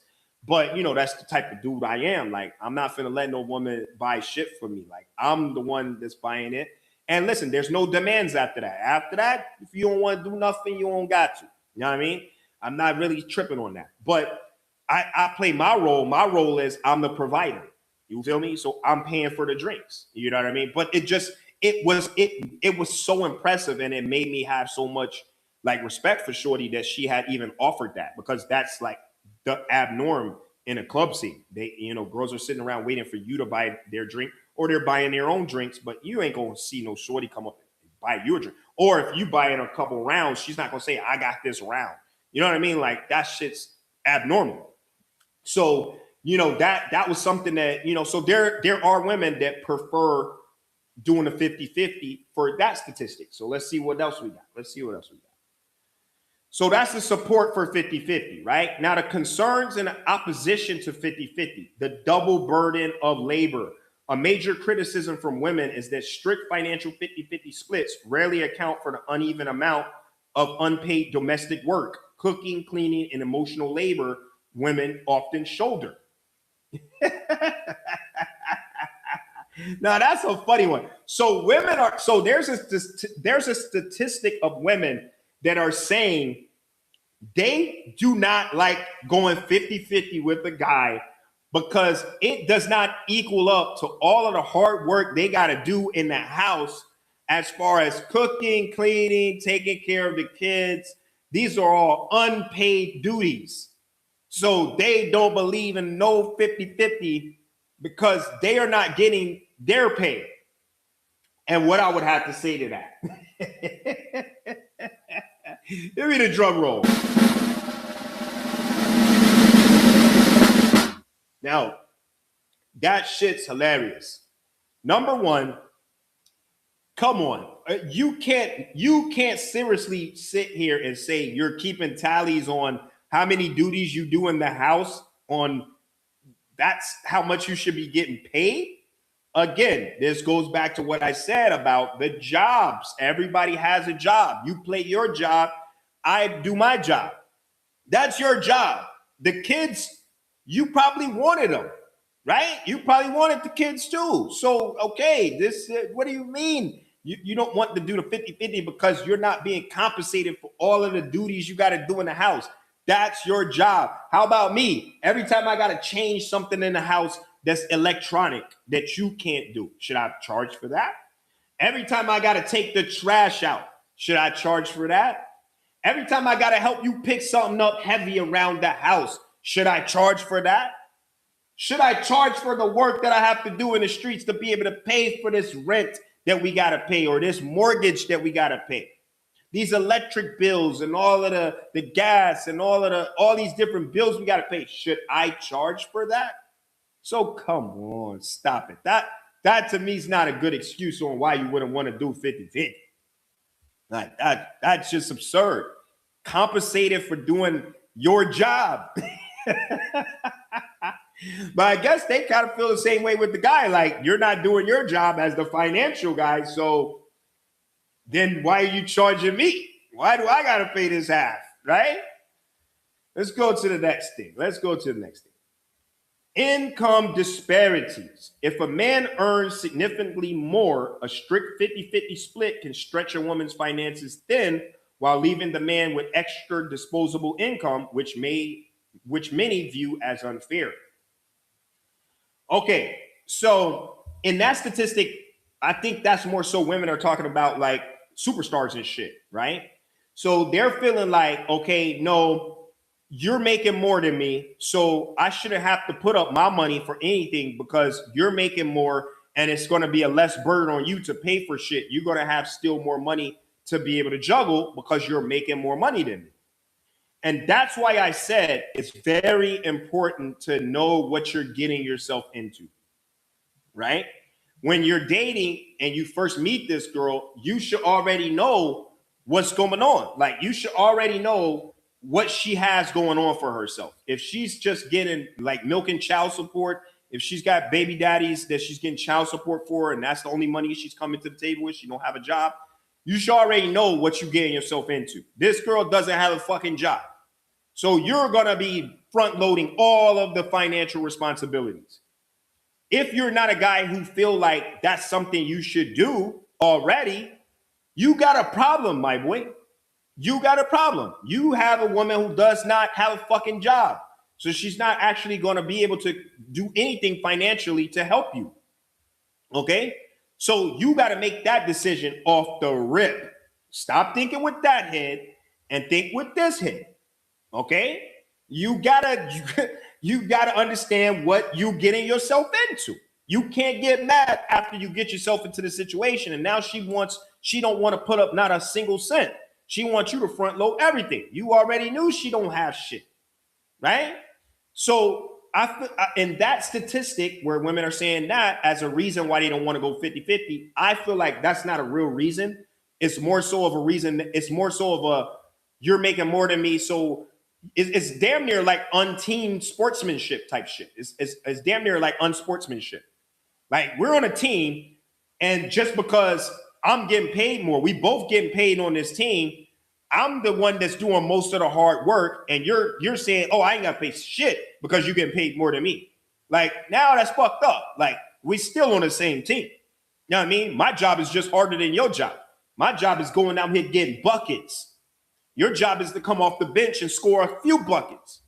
But, you know, that's the type of dude I am. Like, I'm not finna let no woman buy shit for me. Like, I'm the one that's buying it. And listen, there's no demands after that. After that, if you don't want to do nothing, you don't got to. You know what I mean? I'm not really tripping on that. But I play my role. My role is I'm the provider. You feel me? So I'm paying for the drinks. You know what I mean? But it was so impressive, and it made me have so much like respect for shorty that she had even offered that, because that's like the abnorm in a club scene. They, you know, girls are sitting around waiting for you to buy their drink, or they're buying their own drinks, but you ain't gonna see no shorty come up and buy you a drink. Or if you buy in a couple rounds, she's not gonna say, I got this round. You know what I mean? Like, that shit's abnormal. So, you know, that was something that, you know, so there are women that prefer doing a 50-50 for that statistic. So let's see what else we got. So that's the support for 50-50, right? Now the concerns and opposition to 50-50, the double burden of labor. A major criticism from women is that strict financial 50-50 splits rarely account for the uneven amount of unpaid domestic work, cooking, cleaning, and emotional labor women often shoulder. Now that's a funny one. So there's a statistic of women that are saying they do not like going 50-50 with a guy because it does not equal up to all of the hard work they got to do in the house as far as cooking, cleaning, taking care of the kids. These are all unpaid duties. So they don't believe in no 50-50 because they are not getting their pay. And what I would have to say to that. Give me the drum roll. Now, that shit's hilarious. Number one, come on. You can't seriously sit here and say you're keeping tallies on how many duties you do in the house on that's how much you should be getting paid. Again, this goes back to what I said about the jobs. Everybody has a job. You play your job. I do my job. That's your job. The kids, you probably wanted them, right? You probably wanted the kids too. So, okay, what do you mean? You don't want to do the 50-50 because you're not being compensated for all of the duties you got to do in the house. That's your job. How about me? Every time I got to change something in the house that's electronic that you can't do, should I charge for that? Every time I got to take the trash out, should I charge for that? Every time I got to help you pick something up heavy around the house, should I charge for that? Should I charge for the work that I have to do in the streets to be able to pay for this rent that we got to pay or this mortgage that we got to pay? These electric bills and all of the gas and all these different bills we got to pay. Should I charge for that? So come on, stop it. That to me is not a good excuse on why you wouldn't want to do 50-50. Like that's just absurd. Compensated for doing your job. But I guess they kind of feel the same way with the guy. Like, you're not doing your job as the financial guy, so then why are you charging me? Why do I got to pay this half, right? Let's go to the next thing. Income disparities. If a man earns significantly more, a strict 50-50 split can stretch a woman's finances thin while leaving the man with extra disposable income, which many view as unfair. Okay, so in that statistic, I think that's more so women are talking about like superstars and shit, right? So they're feeling like, okay, no, you're making more than me, so I shouldn't have to put up my money for anything because you're making more and it's going to be a less burden on you to pay for shit. You're going to have still more money to be able to juggle because you're making more money than me. And that's why I said it's very important to know what you're getting yourself into, right? When you're dating and you first meet this girl, you should already know what's going on. Like, you should already know what she has going on for herself. If she's just getting like milk and child support, if she's got baby daddies that she's getting child support for, and that's the only money she's coming to the table with, she don't have a job, you should already know what you're getting yourself into. This girl doesn't have a fucking job. So you're going to be front loading all of the financial responsibilities. If you're not a guy who feel like that's something you should do already, you got a problem, my boy. You got a problem. You have a woman who does not have a fucking job. So she's not actually going to be able to do anything financially to help you. Okay? So you got to make that decision off the rip. Stop thinking with that head and think with this head. Okay? You gotta understand what you're getting yourself into. You can't get mad after you get yourself into the situation. And now she don't want to put up not a single cent. She wants you to front load everything. You already knew she don't have shit. Right? So in that statistic where women are saying that as a reason why they don't want to go 50-50, I feel like that's not a real reason. It's more so of a reason. It's more so of a, you're making more than me. So it's damn near like unteam sportsmanship type shit. It's damn near like unsportsmanship. Like we're on a team, and just because I'm getting paid more, we both getting paid on this team, I'm the one that's doing most of the hard work, and you're saying, oh, I ain't got to pay shit because you're getting paid more than me. Like, now that's fucked up. Like, we still on the same team. You know what I mean? My job is just harder than your job. My job is going out here getting buckets. Your job is to come off the bench and score a few buckets.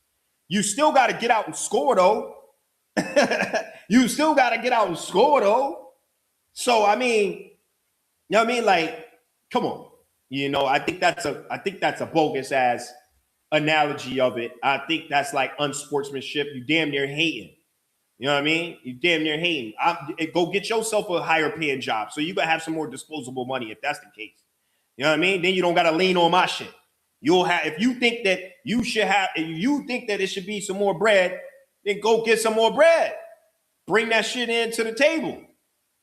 You still got to get out and score, though. You still got to get out and score, though. So, I mean, you know what I mean? Like, come on. You know, I think that's a bogus ass analogy of it. I think that's like unsportsmanship. You damn near hating. You know what I mean? You damn near hating. Go get yourself a higher paying job so you gonna have some more disposable money if that's the case. You know what I mean? Then you don't gotta lean on my shit. You'll have, if you think that you should have, if you think that it should be some more bread, then go get some more bread. Bring that shit into the table.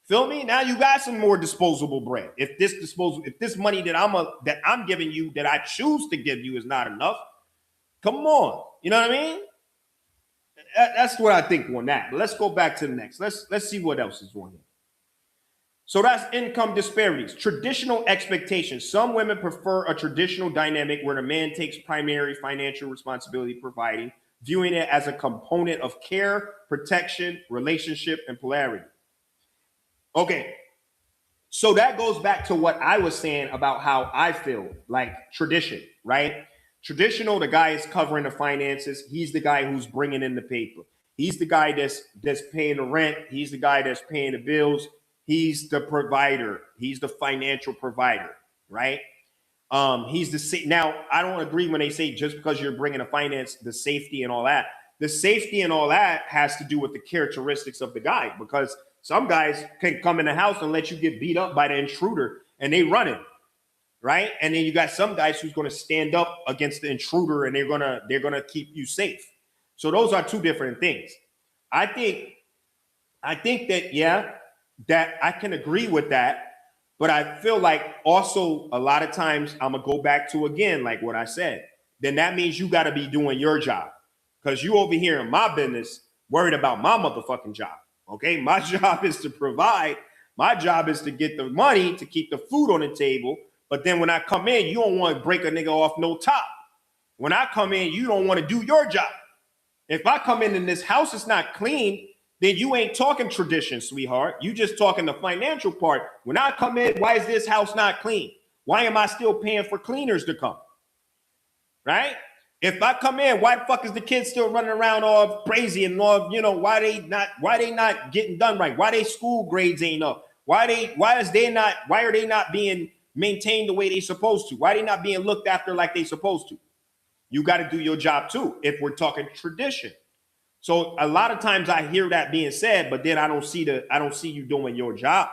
Feel me? Now you got some more disposable bread. If this money that I'm giving you, that I choose to give you, is not enough, come on. You know what I mean? That's what I think on that. But let's go back to the next. Let's see what else is on here. So that's income disparities. Traditional expectations. Some women prefer a traditional dynamic where the man takes primary financial responsibility, providing, viewing it as a component of care, protection, relationship, and polarity. Okay, so that goes back to what I was saying about how I feel, like tradition, right? Traditional, the guy is covering the finances. He's the guy who's bringing in the paper. He's the guy that's paying the rent. He's the guy that's paying the bills. He's the provider. He's the financial provider, right? Now, I don't agree when they say just because you're bringing the finance, the safety and all that. The safety and all that has to do with the characteristics of the guy, because some guys can come in the house and let you get beat up by the intruder and they run it, right? And then you got some guys who's going to stand up against the intruder and they're gonna keep you safe. So those are two different things. I think that, yeah, that I can agree with that, but I feel like also a lot of times I'm gonna go back to, again, like what I said, then that means you got to be doing your job, because you over here in my business worried about my motherfucking job. Okay, my job is to provide. My job is to get the money to keep the food on the table. But then when I come in, you don't want to break a nigga off no top. When I come in, you don't want to do your job. If I come in and this house is not clean, then you ain't talking tradition, sweetheart. You just talking the financial part. When I come in, why is this house not clean? Why am I still paying for cleaners to come? Right? If I come in, why the fuck is the kids still running around all crazy and all, you know, why they not getting done right? Why they school grades ain't up? Why are they not being maintained the way they supposed to? Why they not being looked after like they supposed to? You got to do your job too, if we're talking tradition. So a lot of times I hear that being said, but then I don't see you doing your job.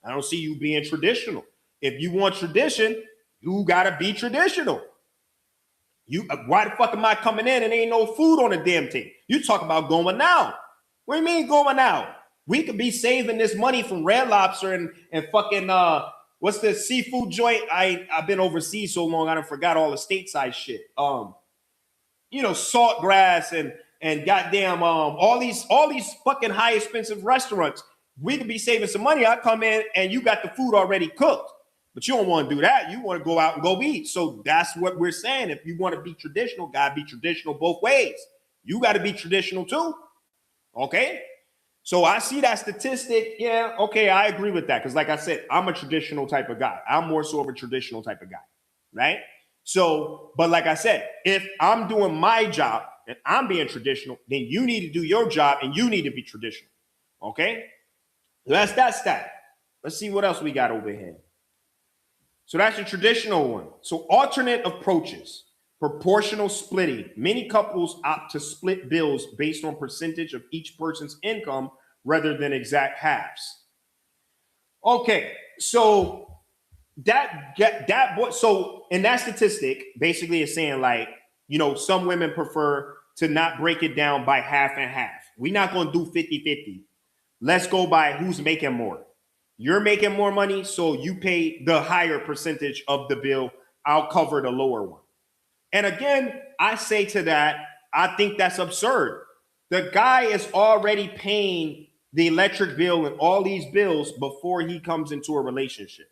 I don't see you being traditional. If you want tradition, you got to be traditional. Why the fuck am I coming in and ain't no food on the damn table? You talk about going out. What do you mean going out? We could be saving this money from Red Lobster and fucking what's the seafood joint? I've been overseas so long I done forgot all the stateside shit. You know, Saltgrass and goddamn all these fucking high expensive restaurants. We could be saving some money. I come in and you got the food already cooked. But you don't want to do that. You want to go out and go eat. So that's what we're saying. If you want to be traditional, gotta be traditional both ways. You got to be traditional too. Okay? So I see that statistic. Yeah, okay, I agree with that. Because like I said, I'm a traditional type of guy. I'm more so of a traditional type of guy. Right? So, but like I said, if I'm doing my job and I'm being traditional, then you need to do your job and you need to be traditional. Okay? That's that. Let's see what else we got over here. So that's the traditional one. So alternate approaches, proportional splitting. Many couples opt to split bills based on percentage of each person's income rather than exact halves. Okay, so so in that statistic, basically it's saying, like, you know, some women prefer to not break it down by half and half. We're not going to do 50-50. Let's go by who's making more. You're making more money, so you pay the higher percentage of the bill. I'll cover the lower one. And again, I say to that, I think that's absurd. The guy is already paying the electric bill and all these bills before he comes into a relationship.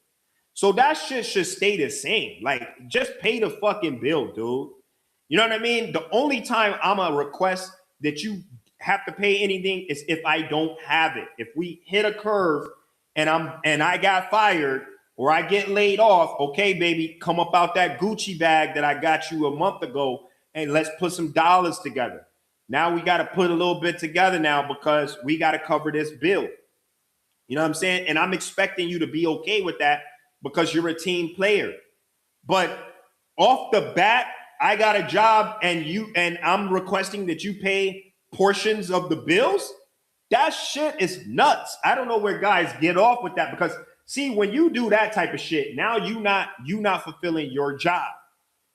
So that shit should stay the same. Like, just pay the fucking bill, dude. You know what I mean? The only time I'm a request that you have to pay anything is if I don't have it. If we hit a curve and I got fired or I get laid off, okay, baby, come up out that Gucci bag that I got you a month ago and let's put some dollars together. Now we got to put a little bit together now because we got to cover this bill. You know what I'm saying? And I'm expecting you to be okay with that because you're a team player. But off the bat, I got a job and I'm requesting that you pay portions of the bills. That shit is nuts. I don't know where guys get off with that because see, when you do that type of shit, now you not fulfilling your job.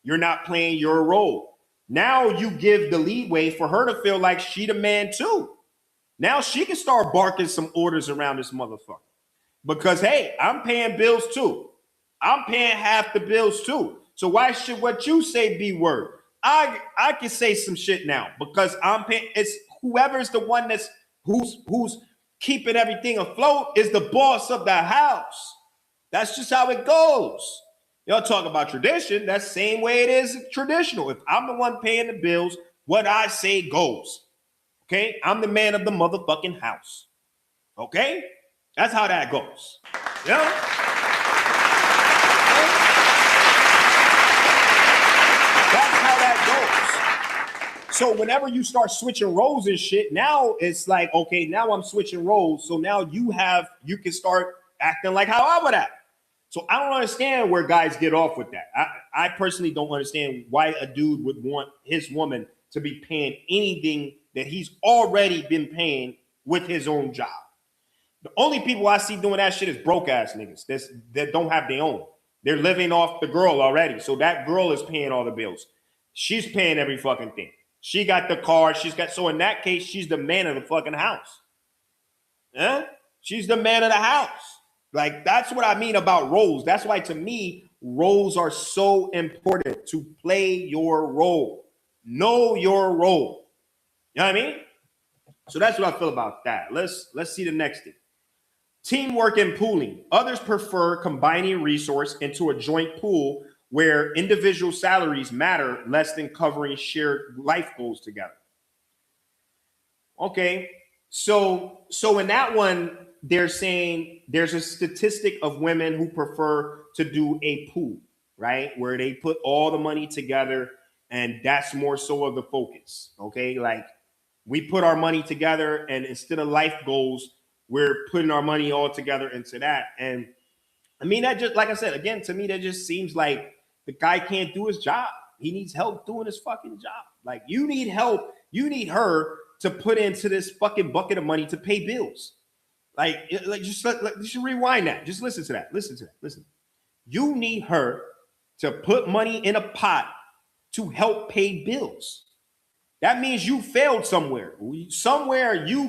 You're not playing your role. Now you give the leeway for her to feel like she the man too. Now she can start barking some orders around this motherfucker. Because hey, I'm paying bills too. I'm paying half the bills too. So why should what you say be word? I can say some shit now because I'm paying. It's whoever's the one who's keeping everything afloat is the boss of the house. That's just how it goes. Y'all talk about tradition. That's the same way it is traditional. If I'm the one paying the bills, what I say goes. Okay? I'm the man of the motherfucking house. Okay? That's how that goes. You know? That's how that goes. So whenever you start switching roles and shit, now it's like, okay, now I'm switching roles. So now you can start acting like how I would act. So I don't understand where guys get off with that. I personally don't understand why a dude would want his woman to be paying anything that he's already been paying with his own job. The only people I see doing that shit is broke ass niggas that don't have their own. They're living off the girl already. So that girl is paying all the bills. She's paying every fucking thing. She got the car. So in that case, she's the man of the fucking house. Yeah? She's the man of the house. Like, that's what I mean about roles. That's why, to me, roles are so important to play your role. Know your role. You know what I mean? So that's what I feel about that. Let's see the next thing. Teamwork and pooling. Others prefer combining resource into a joint pool where individual salaries matter less than covering shared life goals together. Okay, so in that one, they're saying there's a statistic of women who prefer to do a pool, right? Where they put all the money together and that's more so of the focus, okay? Like we put our money together and instead of life goals, we're putting our money all together into that. And I mean, that just, like I said, again, to me, that just seems like the guy can't do his job. He needs help doing his fucking job. Like you need help. You need her to put into this fucking bucket of money to pay bills. Like just rewind that. Just listen to that. Listen. You need her to put money in a pot to help pay bills. That means you failed somewhere. Somewhere you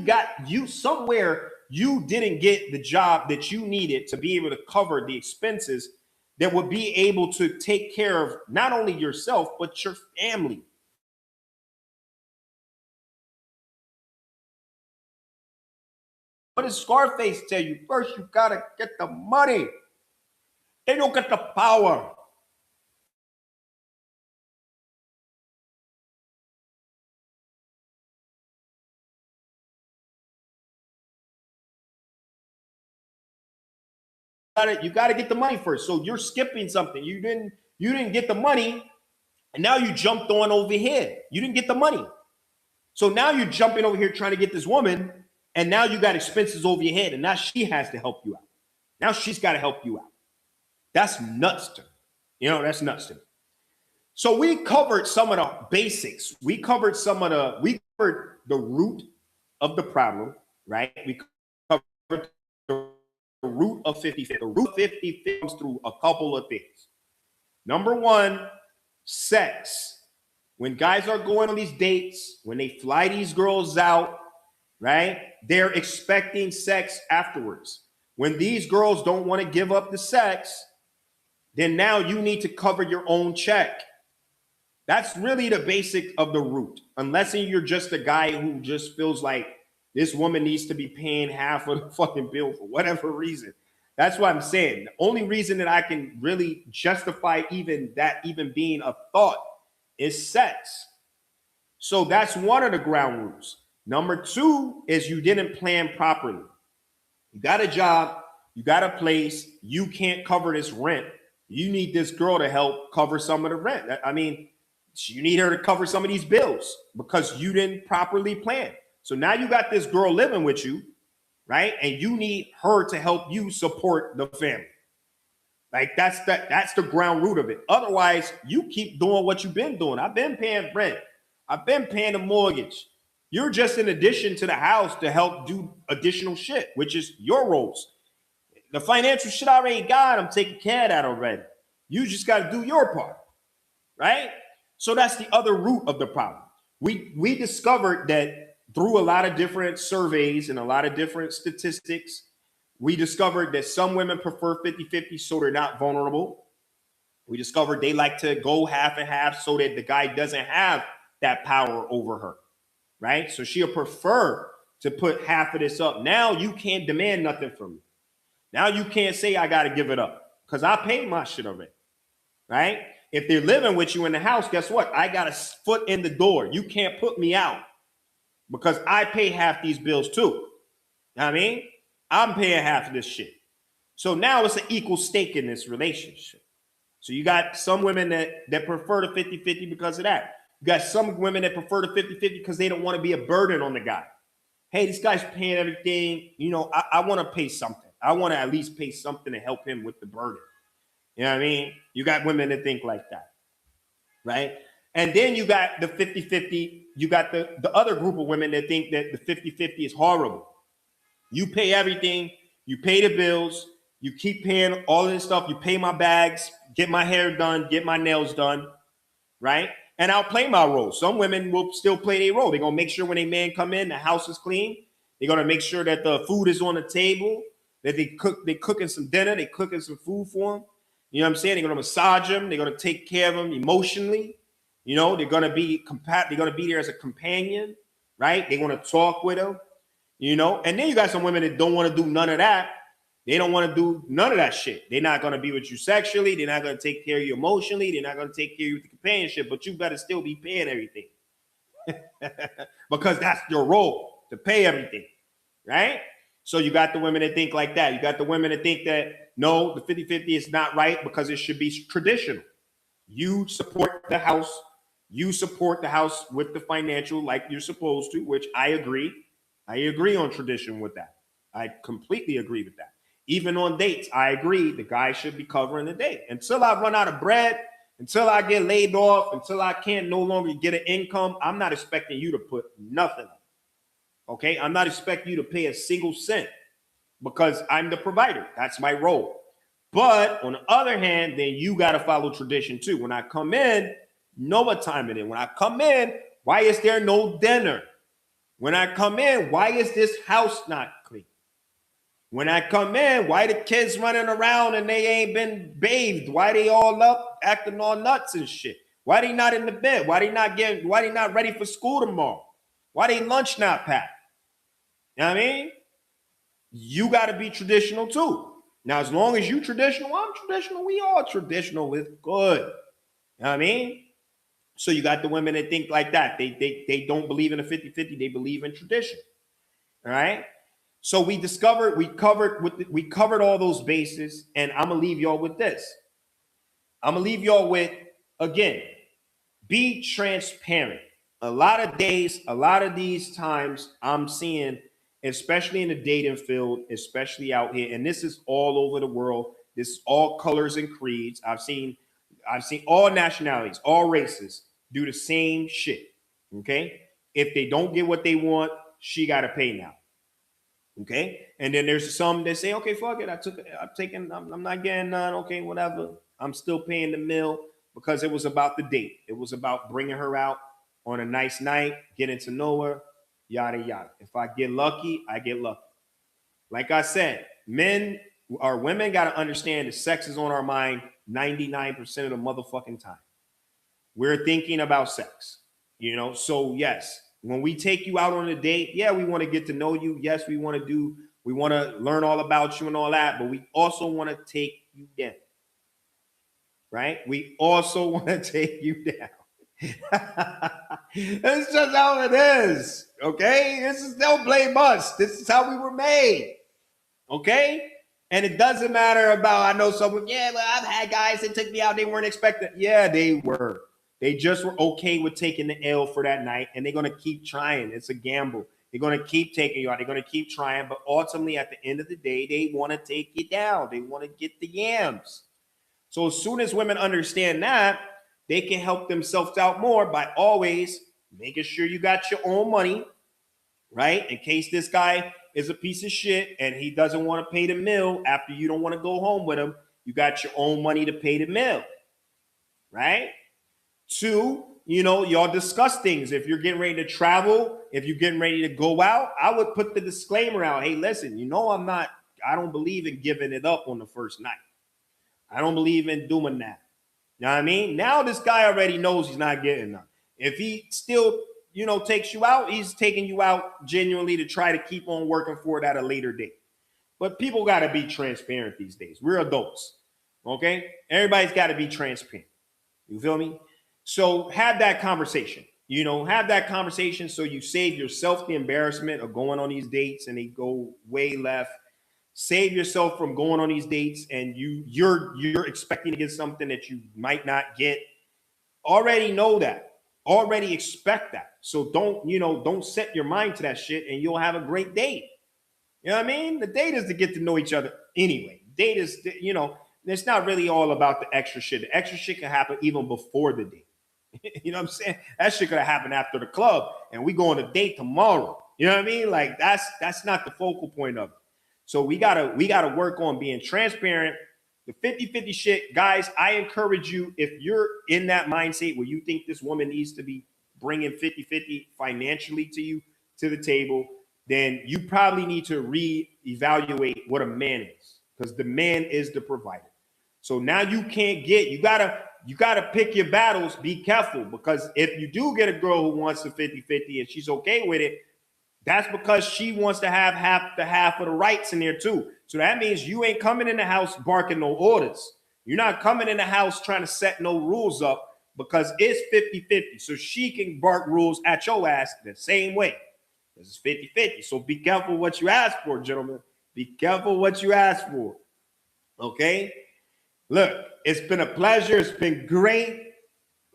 didn't get the job that you needed to be able to cover the expenses that would be able to take care of not only yourself, but your family. What does Scarface tell you? First, you gotta get the money. They don't get the power. You gotta get the money first. So you're skipping something. You didn't get the money, and now you jumped on over here. You didn't get the money. So now you're jumping over here trying to get this woman, and now you got expenses over your head, and now she has to help you out. Now she's got to help you out. That's nuts to me. You know, that's nuts to me. So we covered some of the basics. We covered the root of the problem, right? We covered the root of 50-50. The root of 50 comes through a couple of things. Number one, sex. when guys are going on these dates, when they fly these girls out, right? They're expecting sex afterwards. When these girls don't want to give up the sex, then now you need to cover your own check. That's really the basic of the root. Unless you're just a guy who just feels like this woman needs to be paying half of the fucking bill for whatever reason. That's what I'm saying. The only reason that I can really justify even that even being a thought is sex. So that's one of the ground rules. Number two is you didn't plan properly. You got a job, you got a place, you can't cover this rent. You need this girl to help cover some of the rent. I mean, you need her to cover some of these bills because you didn't properly plan. So now you got this girl living with you, right? And you need her to help you support the family. Like that's the ground root of it. Otherwise, you keep doing what you've been doing. I've been paying rent. I've been paying the mortgage. You're just in addition to the house to help do additional shit, which is your roles. The financial shit I already got, I'm taking care of that already. You just got to do your part, right? So that's the other root of the problem. We discovered that through a lot of different surveys and a lot of different statistics, we discovered that some women prefer 50-50 so they're not vulnerable. We discovered they like to go half and half so that the guy doesn't have that power over her, right? So she'll prefer to put half of this up. Now you can't demand nothing from me. Now you can't say I got to give it up because I paid my shit already, right? If they're living with you in the house, guess what? I got a foot in the door. You can't put me out because I pay half these bills too. You know what I mean? I'm paying half of this shit. So now it's an equal stake in this relationship. So you got some women that prefer the 50-50 because of that. You got some women that prefer the 50-50 because they don't want to be a burden on the guy. Hey, this guy's paying everything. You know, I want to pay something. I want to at least pay something to help him with the burden. You know what I mean? You got women that think like that, right? And then you got the 50-50. You got the other group of women that think that the 50-50 is horrible. You pay everything. You pay the bills. You keep paying all of this stuff. You pay my bags, get my hair done, get my nails done, right? And I'll play my role. Some women will still play their role. They're going to make sure when a man come in, the house is clean. They're going to make sure that the food is on the table, that they're cooking some dinner, they're cooking some food for him. You know what I'm saying? They're going to massage him. They're going to take care of him emotionally. You know, they're going to be they're going to be there as a companion, right? They're going to talk with him, you know. And then you got some women that don't want to do none of that. They don't want to do none of that shit. They're not going to be with you sexually. They're not going to take care of you emotionally. They're not going to take care of you with the companionship, but you better still be paying everything because that's your role, to pay everything, right? So you got the women that think like that. You got the women that think that, no, the 50-50 is not right because it should be traditional. You support the house. You support the house with the financial like you're supposed to, which I agree. I agree on tradition with that. I completely agree with that. Even on dates, I agree the guy should be covering the date. Until I run out of bread, until I get laid off, until I can't no longer get an income, I'm not expecting you to put nothing up. Okay? I'm not expecting you to pay a single cent because I'm the provider. That's my role. But on the other hand, then you got to follow tradition too. When I come in, know what time it is. When I come in, why is there no dinner? When I come in, why is this house not clean? When I come in, why the kids running around and they ain't been bathed? Why they all up acting all nuts and shit? Why they not in the bed? Why they not ready for school tomorrow? Why they lunch not packed? You know what I mean? You got to be traditional too. Now, as long as you traditional, I'm traditional. We all traditional. It's good. You know what I mean? So you got the women that think like that. They don't believe in a 50-50. They believe in tradition. All right? So we covered all those bases, and I'm gonna leave y'all with this. I'm gonna leave y'all with, again, be transparent. A lot of days, a lot of these times I'm seeing, especially in the dating field, especially out here, and this is all over the world. This is all colors and creeds. I've seen all nationalities, all races do the same shit. Okay? If they don't get what they want, she gotta pay now. Okay, and then there's some that say, okay, fuck it, I'm not getting none. Okay, whatever. I'm still paying the mill. because it was about the date. It was about bringing her out on a nice night, getting to know her, yada, yada. If I get lucky, I get lucky. Like I said, men or women got to understand that sex is on our mind 99% of the motherfucking time. We're thinking about sex, you know? So yes, when we take you out on a date, yeah, we want to get to know you. Yes, we want to learn all about you and all that, but we also want to take you down. Right? We also want to take you down. It's just how it is. Okay? This is don't blame us. This is how we were made. Okay? And it doesn't matter about, I know someone, yeah, well, I've had guys that took me out, they weren't expecting. Yeah, they were. They just were okay with taking the L for that night, and they're going to keep trying. It's a gamble. They're going to keep taking you out. They're going to keep trying. But ultimately, at the end of the day, they want to take you down. They want to get the yams. So as soon as women understand that, they can help themselves out more by always making sure you got your own money, right? In case this guy is a piece of shit and he doesn't want to pay the bill after you don't want to go home with him, you got your own money to pay the bill, right? 2, you know, y'all discuss things. If you're getting ready to travel, if you're getting ready to go out, I would put the disclaimer out. Hey, listen, you know, I don't believe in giving it up on the first night. I don't believe in doing that. You know what I mean? Now this guy already knows he's not getting none. If he still, you know, takes you out, he's taking you out genuinely to try to keep on working for it at a later date. But people got to be transparent these days. We're adults, okay? Everybody's got to be transparent. You feel me? So have that conversation. You know, have that conversation so you save yourself the embarrassment of going on these dates and they go way left. Save yourself from going on these dates and you're expecting to get something that you might not get. Already know that. Already expect that. So don't set your mind to that shit and you'll have a great date. You know what I mean? The date is to get to know each other anyway. Date is, you know, it's not really all about the extra shit. The extra shit can happen even before the date. You know what I'm saying? That shit could have happened after the club and we go on a date tomorrow. You know what I mean? Like that's not the focal point of it. So we gotta work on being transparent. The 50-50 shit, guys, I encourage you, if you're in that mindset where you think this woman needs to be bringing 50-50 financially to you, to the table, then you probably need to reevaluate what a man is, because the man is the provider. So now you gotta pick your battles. Be careful, because if you do get a girl who wants the 50-50 and she's okay with it, that's because she wants to have half of the rights in there too. So that means you ain't coming in the house barking no orders. You're not coming in the house trying to set no rules up, because it's 50-50. So she can bark rules at your ass the same way. This is 50-50. So be careful what you ask for, gentlemen. Be careful what you ask for. Okay? Look, it's been a pleasure. It's been great.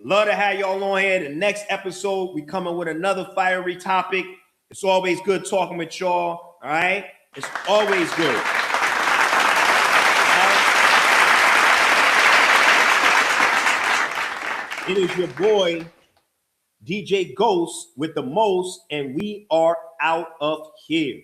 Love to have y'all on here. The next episode, we coming with another fiery topic. It's always good talking with y'all. All right? It's always good. It is your boy, DJ Ghost, with the most, and we are out of here.